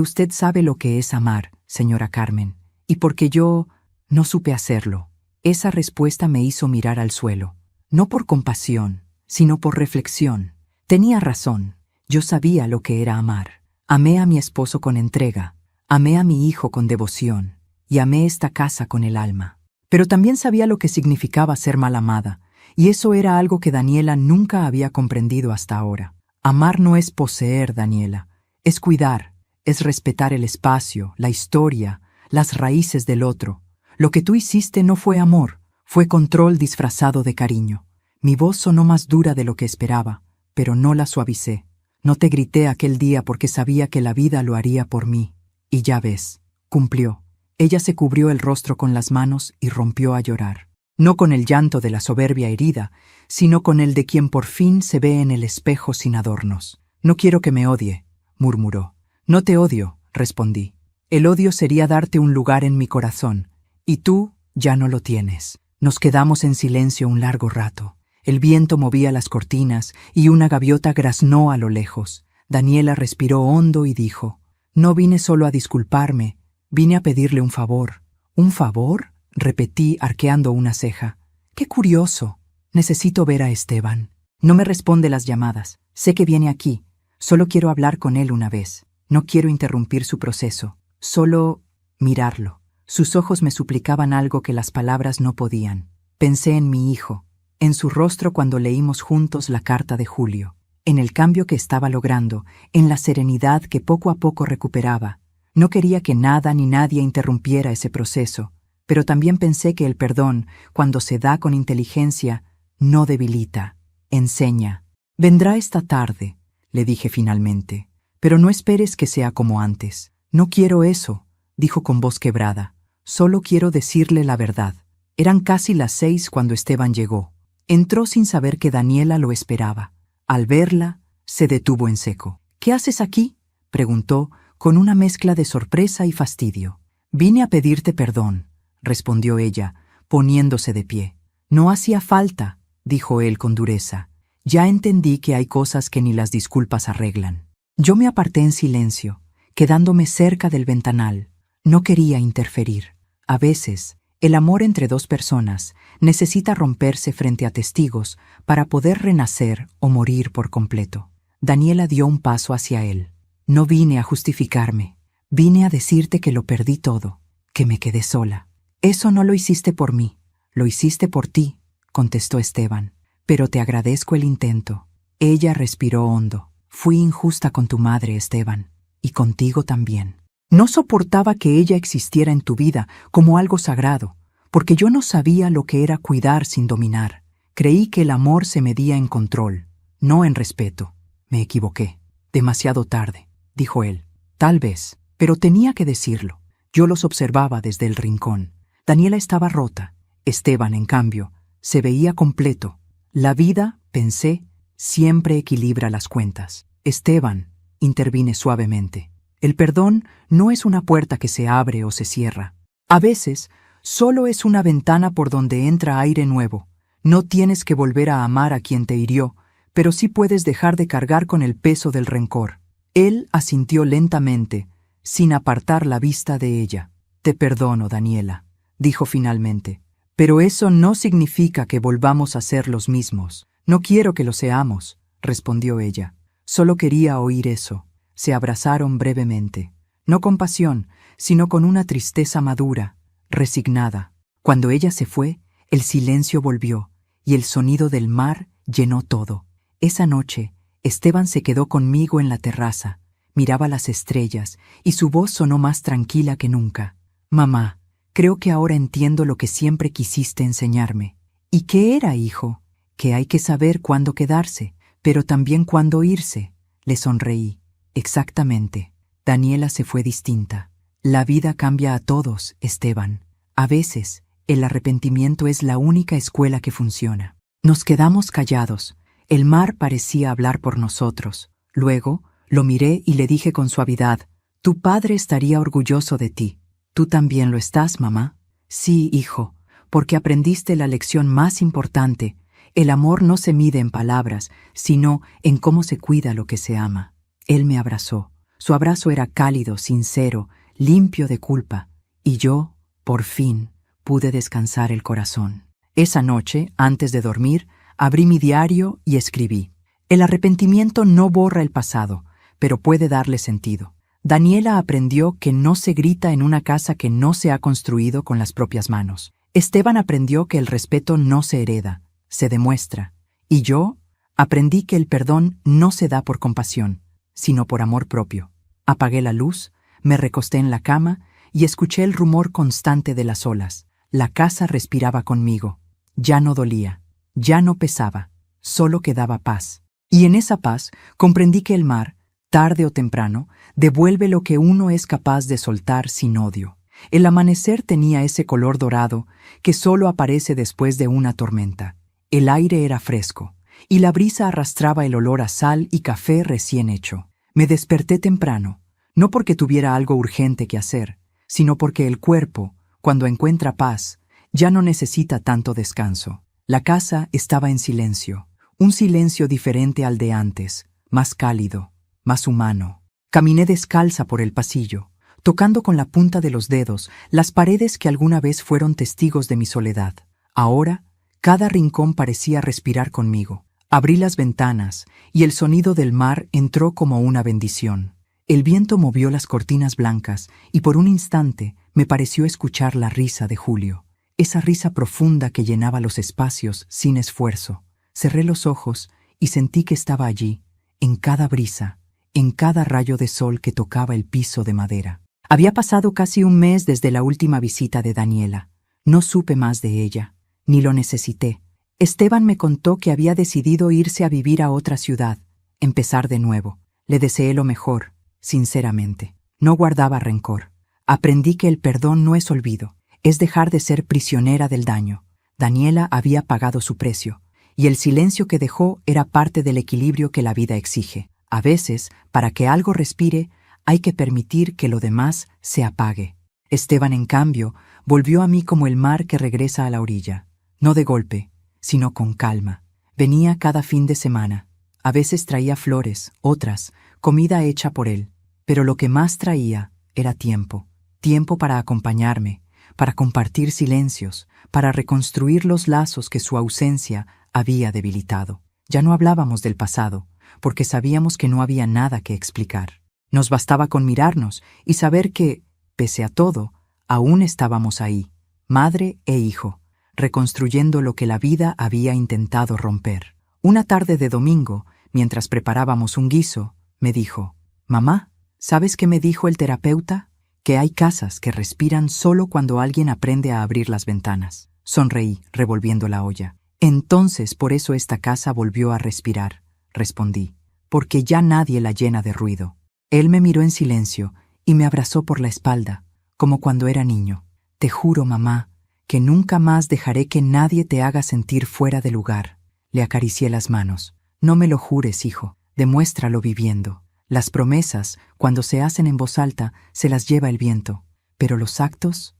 usted sabe lo que es amar, señora Carmen, y porque yo no supe hacerlo. Esa respuesta me hizo mirar al suelo. No por compasión, sino por reflexión. Tenía razón. Yo sabía lo que era amar. Amé a mi esposo con entrega, amé a mi hijo con devoción, y amé esta casa con el alma. Pero también sabía lo que significaba ser mal amada, y eso era algo que Daniela nunca había comprendido hasta ahora. Amar no es poseer, Daniela. Es cuidar, es respetar el espacio, la historia, las raíces del otro. Lo que tú hiciste no fue amor, fue control disfrazado de cariño. Mi voz sonó más dura de lo que esperaba, pero no la suavicé. No te grité aquel día porque sabía que la vida lo haría por mí. Y ya ves, cumplió. Ella se cubrió el rostro con las manos y rompió a llorar. No con el llanto de la soberbia herida, sino con el de quien por fin se ve en el espejo sin adornos. No quiero que me odie, murmuró. No te odio, respondí. El odio sería darte un lugar en mi corazón, y tú ya no lo tienes. Nos quedamos en silencio un largo rato. El viento movía las cortinas y una gaviota graznó a lo lejos. Daniela respiró hondo y dijo, no vine solo a disculparme, vine a pedirle un favor. ¿Un favor? Repetí arqueando una ceja. ¡Qué curioso! Necesito ver a Esteban. No me responde las llamadas. Sé que viene aquí. Solo quiero hablar con él una vez. No quiero interrumpir su proceso. Solo mirarlo. Sus ojos me suplicaban algo que las palabras no podían. Pensé en mi hijo, en su rostro cuando leímos juntos la carta de Julio, en el cambio que estaba logrando, en la serenidad que poco a poco recuperaba. No quería que nada ni nadie interrumpiera ese proceso. Pero también pensé que el perdón, cuando se da con inteligencia, no debilita, enseña. Vendrá esta tarde, le dije finalmente, pero no esperes que sea como antes. No quiero eso, dijo con voz quebrada. Solo quiero decirle la verdad. Eran casi las 6 cuando Esteban llegó. Entró sin saber que Daniela lo esperaba. Al verla, se detuvo en seco. ¿Qué haces aquí?, preguntó, con una mezcla de sorpresa y fastidio. Vine a pedirte perdón, respondió ella, poniéndose de pie. No hacía falta, dijo él con dureza. Ya entendí que hay cosas que ni las disculpas arreglan. Yo me aparté en silencio, quedándome cerca del ventanal. No quería interferir. A veces, el amor entre dos personas necesita romperse frente a testigos para poder renacer o morir por completo. Daniela dio un paso hacia él. No vine a justificarme. Vine a decirte que lo perdí todo, que me quedé sola. Eso no lo hiciste por mí, lo hiciste por ti, contestó Esteban. Pero te agradezco el intento. Ella respiró hondo. Fui injusta con tu madre, Esteban, y contigo también. No soportaba que ella existiera en tu vida como algo sagrado, porque yo no sabía lo que era cuidar sin dominar. Creí que el amor se medía en control, no en respeto. Me equivoqué. Demasiado tarde, dijo él. Tal vez, pero tenía que decirlo. Yo los observaba desde el rincón. Daniela estaba rota. Esteban, en cambio, se veía completo. La vida, pensé, siempre equilibra las cuentas. Esteban, intervine suavemente. El perdón no es una puerta que se abre o se cierra. A veces, solo es una ventana por donde entra aire nuevo. No tienes que volver a amar a quien te hirió, pero sí puedes dejar de cargar con el peso del rencor. Él asintió lentamente, sin apartar la vista de ella. Te perdono, Daniela, dijo finalmente. Pero eso no significa que volvamos a ser los mismos. No quiero que lo seamos, respondió ella. Solo quería oír eso. Se abrazaron brevemente, no con pasión, sino con una tristeza madura, resignada. Cuando ella se fue, el silencio volvió, y el sonido del mar llenó todo. Esa noche, Esteban se quedó conmigo en la terraza, miraba las estrellas, y su voz sonó más tranquila que nunca. Mamá, creo que ahora entiendo lo que siempre quisiste enseñarme. ¿Y qué era, hijo? Que hay que saber cuándo quedarse, pero también cuándo irse. Le sonreí. Exactamente. Daniela se fue distinta. La vida cambia a todos, Esteban. A veces, el arrepentimiento es la única escuela que funciona. Nos quedamos callados. El mar parecía hablar por nosotros. Luego, lo miré y le dije con suavidad, «Tu padre estaría orgulloso de ti. ¿Tú también lo estás, mamá?» «Sí, hijo, porque aprendiste la lección más importante. El amor no se mide en palabras, sino en cómo se cuida lo que se ama». Él me abrazó. Su abrazo era cálido, sincero, limpio de culpa, y yo, por fin, pude descansar el corazón. Esa noche, antes de dormir, abrí mi diario y escribí. El arrepentimiento no borra el pasado, pero puede darle sentido. Daniela aprendió que no se grita en una casa que no se ha construido con las propias manos. Esteban aprendió que el respeto no se hereda, se demuestra. Y yo aprendí que el perdón no se da por compasión, sino por amor propio. Apagué la luz, me recosté en la cama y escuché el rumor constante de las olas. La casa respiraba conmigo. Ya no dolía, ya no pesaba, solo quedaba paz. Y en esa paz comprendí que el mar, tarde o temprano, devuelve lo que uno es capaz de soltar sin odio. El amanecer tenía ese color dorado que solo aparece después de una tormenta. El aire era fresco, y la brisa arrastraba el olor a sal y café recién hecho. Me desperté temprano, no porque tuviera algo urgente que hacer, sino porque el cuerpo, cuando encuentra paz, ya no necesita tanto descanso. La casa estaba en silencio, un silencio diferente al de antes, más cálido, más humano. Caminé descalza por el pasillo, tocando con la punta de los dedos las paredes que alguna vez fueron testigos de mi soledad. Ahora, cada rincón parecía respirar conmigo. Abrí las ventanas y el sonido del mar entró como una bendición. El viento movió las cortinas blancas y por un instante me pareció escuchar la risa de Julio, esa risa profunda que llenaba los espacios sin esfuerzo. Cerré los ojos y sentí que estaba allí, en cada brisa, en cada rayo de sol que tocaba el piso de madera. Había pasado casi un mes desde la última visita de Daniela. No supe más de ella, ni lo necesité. Esteban me contó que había decidido irse a vivir a otra ciudad, empezar de nuevo. Le deseé lo mejor, sinceramente. No guardaba rencor. Aprendí que el perdón no es olvido, es dejar de ser prisionera del daño. Daniela había pagado su precio, y el silencio que dejó era parte del equilibrio que la vida exige. A veces, para que algo respire, hay que permitir que lo demás se apague. Esteban, en cambio, volvió a mí como el mar que regresa a la orilla, no de golpe, sino con calma. Venía cada fin de semana. A veces traía flores, otras, comida hecha por él, pero lo que más traía era tiempo, tiempo para acompañarme, para compartir silencios, para reconstruir los lazos que su ausencia había debilitado. Ya no hablábamos del pasado, porque sabíamos que no había nada que explicar. Nos bastaba con mirarnos y saber que, pese a todo, aún estábamos ahí, madre e hijo, reconstruyendo lo que la vida había intentado romper. Una tarde de domingo, mientras preparábamos un guiso, me dijo: «Mamá, ¿sabes qué me dijo el terapeuta? Que hay casas que respiran solo cuando alguien aprende a abrir las ventanas». Sonreí, revolviendo la olla. «Entonces por eso esta casa volvió a respirar», respondí, «porque ya nadie la llena de ruido». Él me miró en silencio y me abrazó por la espalda, como cuando era niño. «Te juro, mamá, que nunca más dejaré que nadie te haga sentir fuera de lugar». Le acaricié las manos. «No me lo jures, hijo, demuéstralo viviendo. Las promesas, cuando se hacen en voz alta, se las lleva el viento. Pero los actos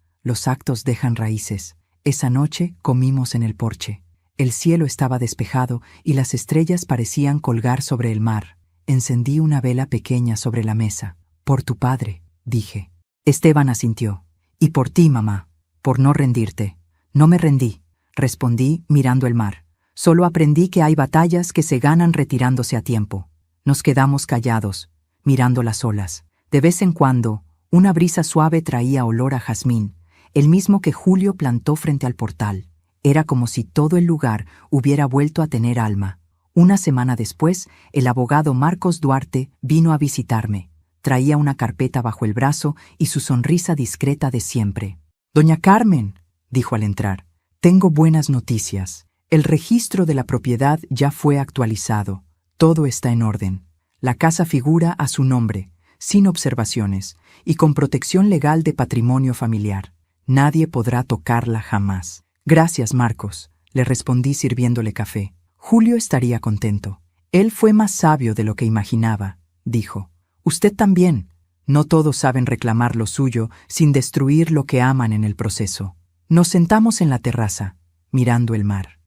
dejan raíces». Esa noche comimos en el porche. El cielo estaba despejado y las estrellas parecían colgar sobre el mar. Encendí una vela pequeña sobre la mesa. «Por tu padre», dije. Esteban asintió. «Y por ti, mamá, por no rendirte». «No me rendí», respondí mirando el mar. «Solo aprendí que hay batallas que se ganan retirándose a tiempo». Nos quedamos callados, mirando las olas. De vez en cuando, una brisa suave traía olor a jazmín, el mismo que Julio plantó frente al portal. Era como si todo el lugar hubiera vuelto a tener alma. Una semana después, el abogado Marcos Duarte vino a visitarme. Traía una carpeta bajo el brazo y su sonrisa discreta de siempre. «Doña Carmen», dijo al entrar, «tengo buenas noticias. El registro de la propiedad ya fue actualizado. Todo está en orden. La casa figura a su nombre, sin observaciones, y con protección legal de patrimonio familiar. Nadie podrá tocarla jamás». «Gracias, Marcos», le respondí sirviéndole café. «Julio estaría contento». «Él fue más sabio de lo que imaginaba», dijo. «Usted también. No todos saben reclamar lo suyo sin destruir lo que aman en el proceso». Nos sentamos en la terraza, mirando el mar.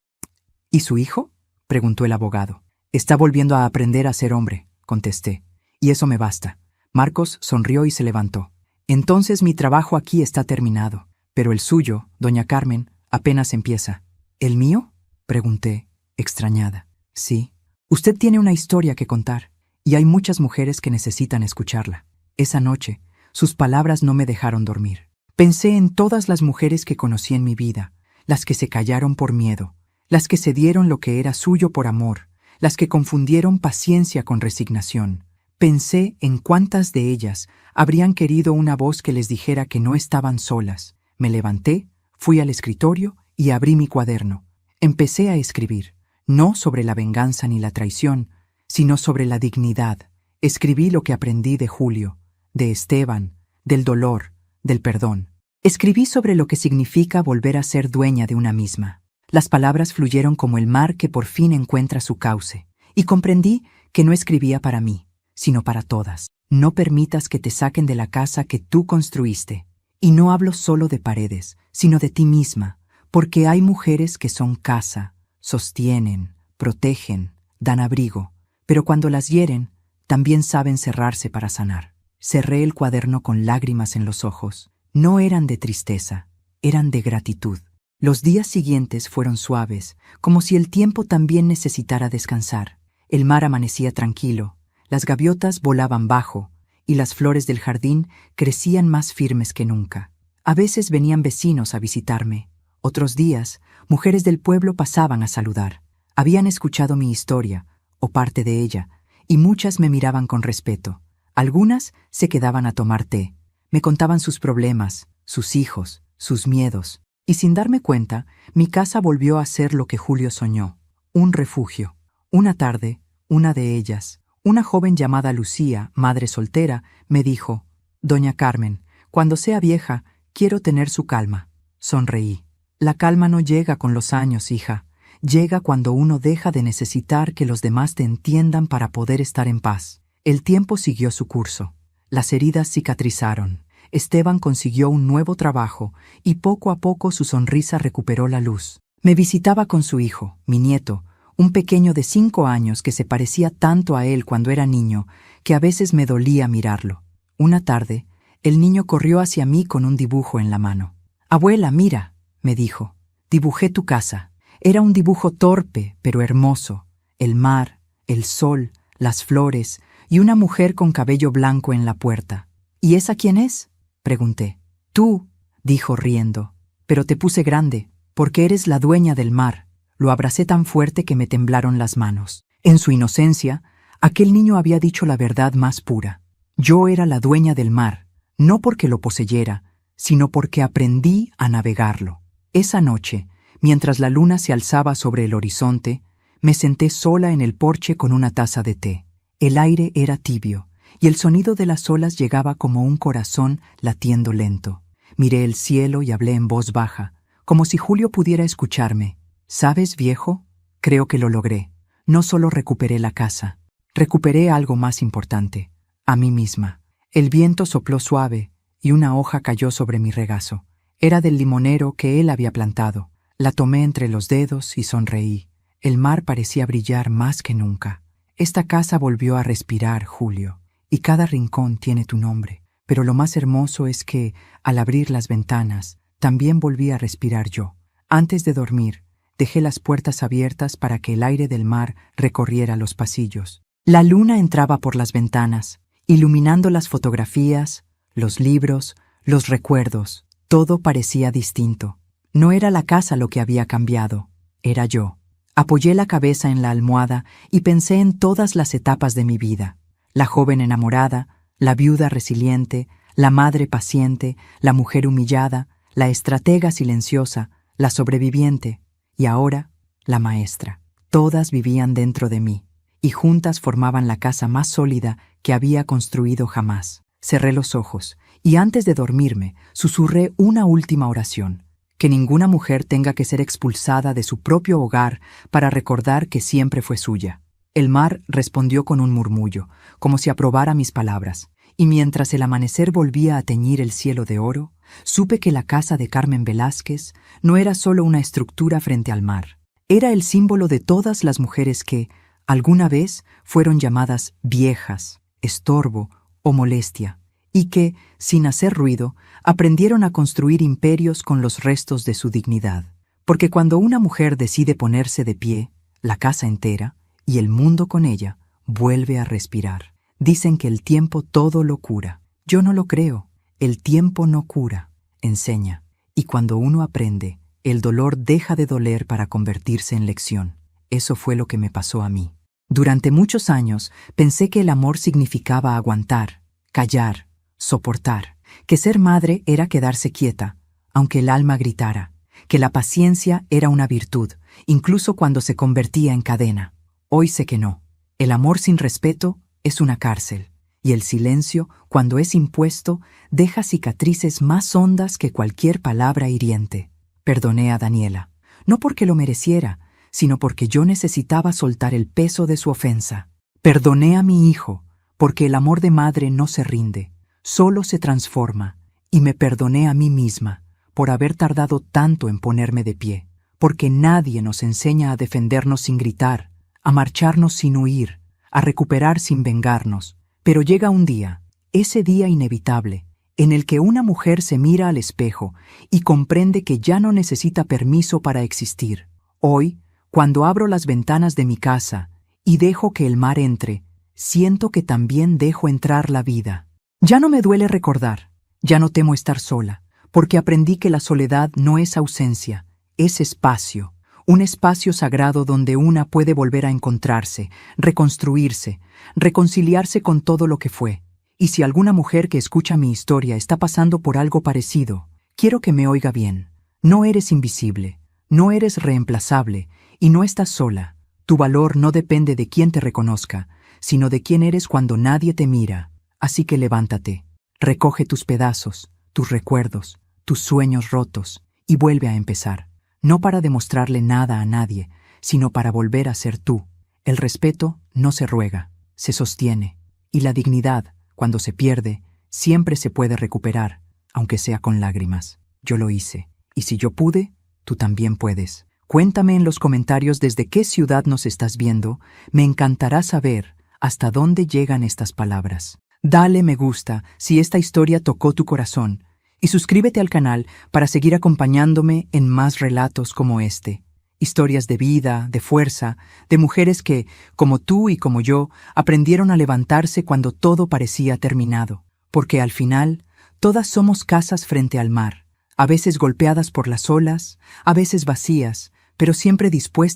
«¿Y su hijo?», preguntó el abogado. «Está volviendo a aprender a ser hombre», contesté. «Y eso me basta». Marcos sonrió y se levantó. «Entonces mi trabajo aquí está terminado. Pero el suyo, doña Carmen, apenas empieza». «¿El mío?», pregunté, extrañada. «Sí. Usted tiene una historia que contar, y hay muchas mujeres que necesitan escucharla». Esa noche, sus palabras no me dejaron dormir. Pensé en todas las mujeres que conocí en mi vida, las que se callaron por miedo, las que cedieron lo que era suyo por amor, las que confundieron paciencia con resignación. Pensé en cuántas de ellas habrían querido una voz que les dijera que no estaban solas. Me levanté, fui al escritorio y abrí mi cuaderno. Empecé a escribir, no sobre la venganza ni la traición, sino sobre la dignidad. Escribí lo que aprendí de Julio, de Esteban, del dolor, del perdón. Escribí sobre lo que significa volver a ser dueña de una misma. Las palabras fluyeron como el mar que por fin encuentra su cauce, y comprendí que no escribía para mí, sino para todas. No permitas que te saquen de la casa que tú construiste. Y no hablo solo de paredes, sino de ti misma, porque hay mujeres que son casa, sostienen, protegen, dan abrigo, pero cuando las hieren, también saben cerrarse para sanar. Cerré el cuaderno con lágrimas en los ojos. No eran de tristeza, eran de gratitud. Los días siguientes fueron suaves, como si el tiempo también necesitara descansar. El mar amanecía tranquilo, las gaviotas volaban bajo, y las flores del jardín crecían más firmes que nunca. A veces venían vecinos a visitarme. Otros días, mujeres del pueblo pasaban a saludar. Habían escuchado mi historia, o parte de ella, y muchas me miraban con respeto. Algunas se quedaban a tomar té. Me contaban sus problemas, sus hijos, sus miedos. Y sin darme cuenta, mi casa volvió a ser lo que Julio soñó, un refugio. Una tarde, una de ellas, una joven llamada Lucía, madre soltera, me dijo: «Doña Carmen, cuando sea vieja, quiero tener su calma». Sonreí. «La calma no llega con los años, hija. Llega cuando uno deja de necesitar que los demás te entiendan para poder estar en paz». El tiempo siguió su curso. Las heridas cicatrizaron. Esteban consiguió un nuevo trabajo y poco a poco su sonrisa recuperó la luz. Me visitaba con su hijo, mi nieto, un pequeño de 5 años que se parecía tanto a él cuando era niño, que a veces me dolía mirarlo. Una tarde, el niño corrió hacia mí con un dibujo en la mano. «Abuela, mira», me dijo, «dibujé tu casa». Era un dibujo torpe, pero hermoso. El mar, el sol, las flores y una mujer con cabello blanco en la puerta. «¿Y esa quién es?», pregunté. «Tú», dijo riendo, «pero te puse grande, porque eres la dueña del mar». Lo abracé tan fuerte que me temblaron las manos. En su inocencia, aquel niño había dicho la verdad más pura. Yo era la dueña del mar, no porque lo poseyera, sino porque aprendí a navegarlo. Esa noche, mientras la luna se alzaba sobre el horizonte, me senté sola en el porche con una taza de té. El aire era tibio, y el sonido de las olas llegaba como un corazón latiendo lento. Miré el cielo y hablé en voz baja, como si Julio pudiera escucharme. «¿Sabes, viejo? Creo que lo logré. No solo recuperé la casa, recuperé algo más importante, a mí misma». El viento sopló suave y una hoja cayó sobre mi regazo. Era del limonero que él había plantado. La tomé entre los dedos y sonreí. El mar parecía brillar más que nunca. Esta casa volvió a respirar, Julio, y cada rincón tiene tu nombre. Pero lo más hermoso es que, al abrir las ventanas, también volví a respirar yo. Antes de dormir, dejé las puertas abiertas para que el aire del mar recorriera los pasillos. La luna entraba por las ventanas, iluminando las fotografías, los libros, los recuerdos. Todo parecía distinto. No era la casa lo que había cambiado, era yo. Apoyé la cabeza en la almohada y pensé en todas las etapas de mi vida. La joven enamorada, la viuda resiliente, la madre paciente, la mujer humillada, la estratega silenciosa, la sobreviviente y ahora la maestra. Todas vivían dentro de mí y juntas formaban la casa más sólida que había construido jamás. Cerré los ojos y antes de dormirme susurré una última oración. Que ninguna mujer tenga que ser expulsada de su propio hogar para recordar que siempre fue suya. El mar respondió con un murmullo, como si aprobara mis palabras, y mientras el amanecer volvía a teñir el cielo de oro, supe que la casa de Carmen Velázquez no era solo una estructura frente al mar. Era el símbolo de todas las mujeres que, alguna vez, fueron llamadas viejas, estorbo o molestia, y que, sin hacer ruido, aprendieron a construir imperios con los restos de su dignidad. Porque cuando una mujer decide ponerse de pie, la casa entera, y el mundo con ella, vuelve a respirar. Dicen que el tiempo todo lo cura. Yo no lo creo. El tiempo no cura, enseña. Y cuando uno aprende, el dolor deja de doler para convertirse en lección. Eso fue lo que me pasó a mí. Durante muchos años pensé que el amor significaba aguantar, callar, soportar, que ser madre era quedarse quieta, aunque el alma gritara, que la paciencia era una virtud, incluso cuando se convertía en cadena. Hoy sé que no. El amor sin respeto es una cárcel, y el silencio, cuando es impuesto, deja cicatrices más hondas que cualquier palabra hiriente. Perdoné a Daniela, no porque lo mereciera, sino porque yo necesitaba soltar el peso de su ofensa. Perdoné a mi hijo, porque el amor de madre no se rinde, solo se transforma, y me perdoné a mí misma por haber tardado tanto en ponerme de pie, porque nadie nos enseña a defendernos sin gritar, a marcharnos sin huir, a recuperar sin vengarnos. Pero llega un día, ese día inevitable, en el que una mujer se mira al espejo y comprende que ya no necesita permiso para existir. Hoy, cuando abro las ventanas de mi casa y dejo que el mar entre, siento que también dejo entrar la vida. Ya no me duele recordar, ya no temo estar sola, porque aprendí que la soledad no es ausencia, es espacio. Un espacio sagrado donde una puede volver a encontrarse, reconstruirse, reconciliarse con todo lo que fue. Y si alguna mujer que escucha mi historia está pasando por algo parecido, quiero que me oiga bien. No eres invisible, no eres reemplazable y no estás sola. Tu valor no depende de quién te reconozca, sino de quién eres cuando nadie te mira. Así que levántate, recoge tus pedazos, tus recuerdos, tus sueños rotos y vuelve a empezar. No para demostrarle nada a nadie, sino para volver a ser tú. El respeto no se ruega, se sostiene. Y la dignidad, cuando se pierde, siempre se puede recuperar, aunque sea con lágrimas. Yo lo hice. Y si yo pude, tú también puedes. Cuéntame en los comentarios desde qué ciudad nos estás viendo. Me encantará saber, ¿Hasta dónde llegan estas palabras? Dale me gusta si esta historia tocó tu corazón y suscríbete al canal para seguir acompañándome en más relatos como este. Historias de vida, de fuerza, de mujeres que, como tú y como yo, aprendieron a levantarse cuando todo parecía terminado. Porque al final, todas somos casas frente al mar, a veces golpeadas por las olas, a veces vacías, pero siempre dispuestas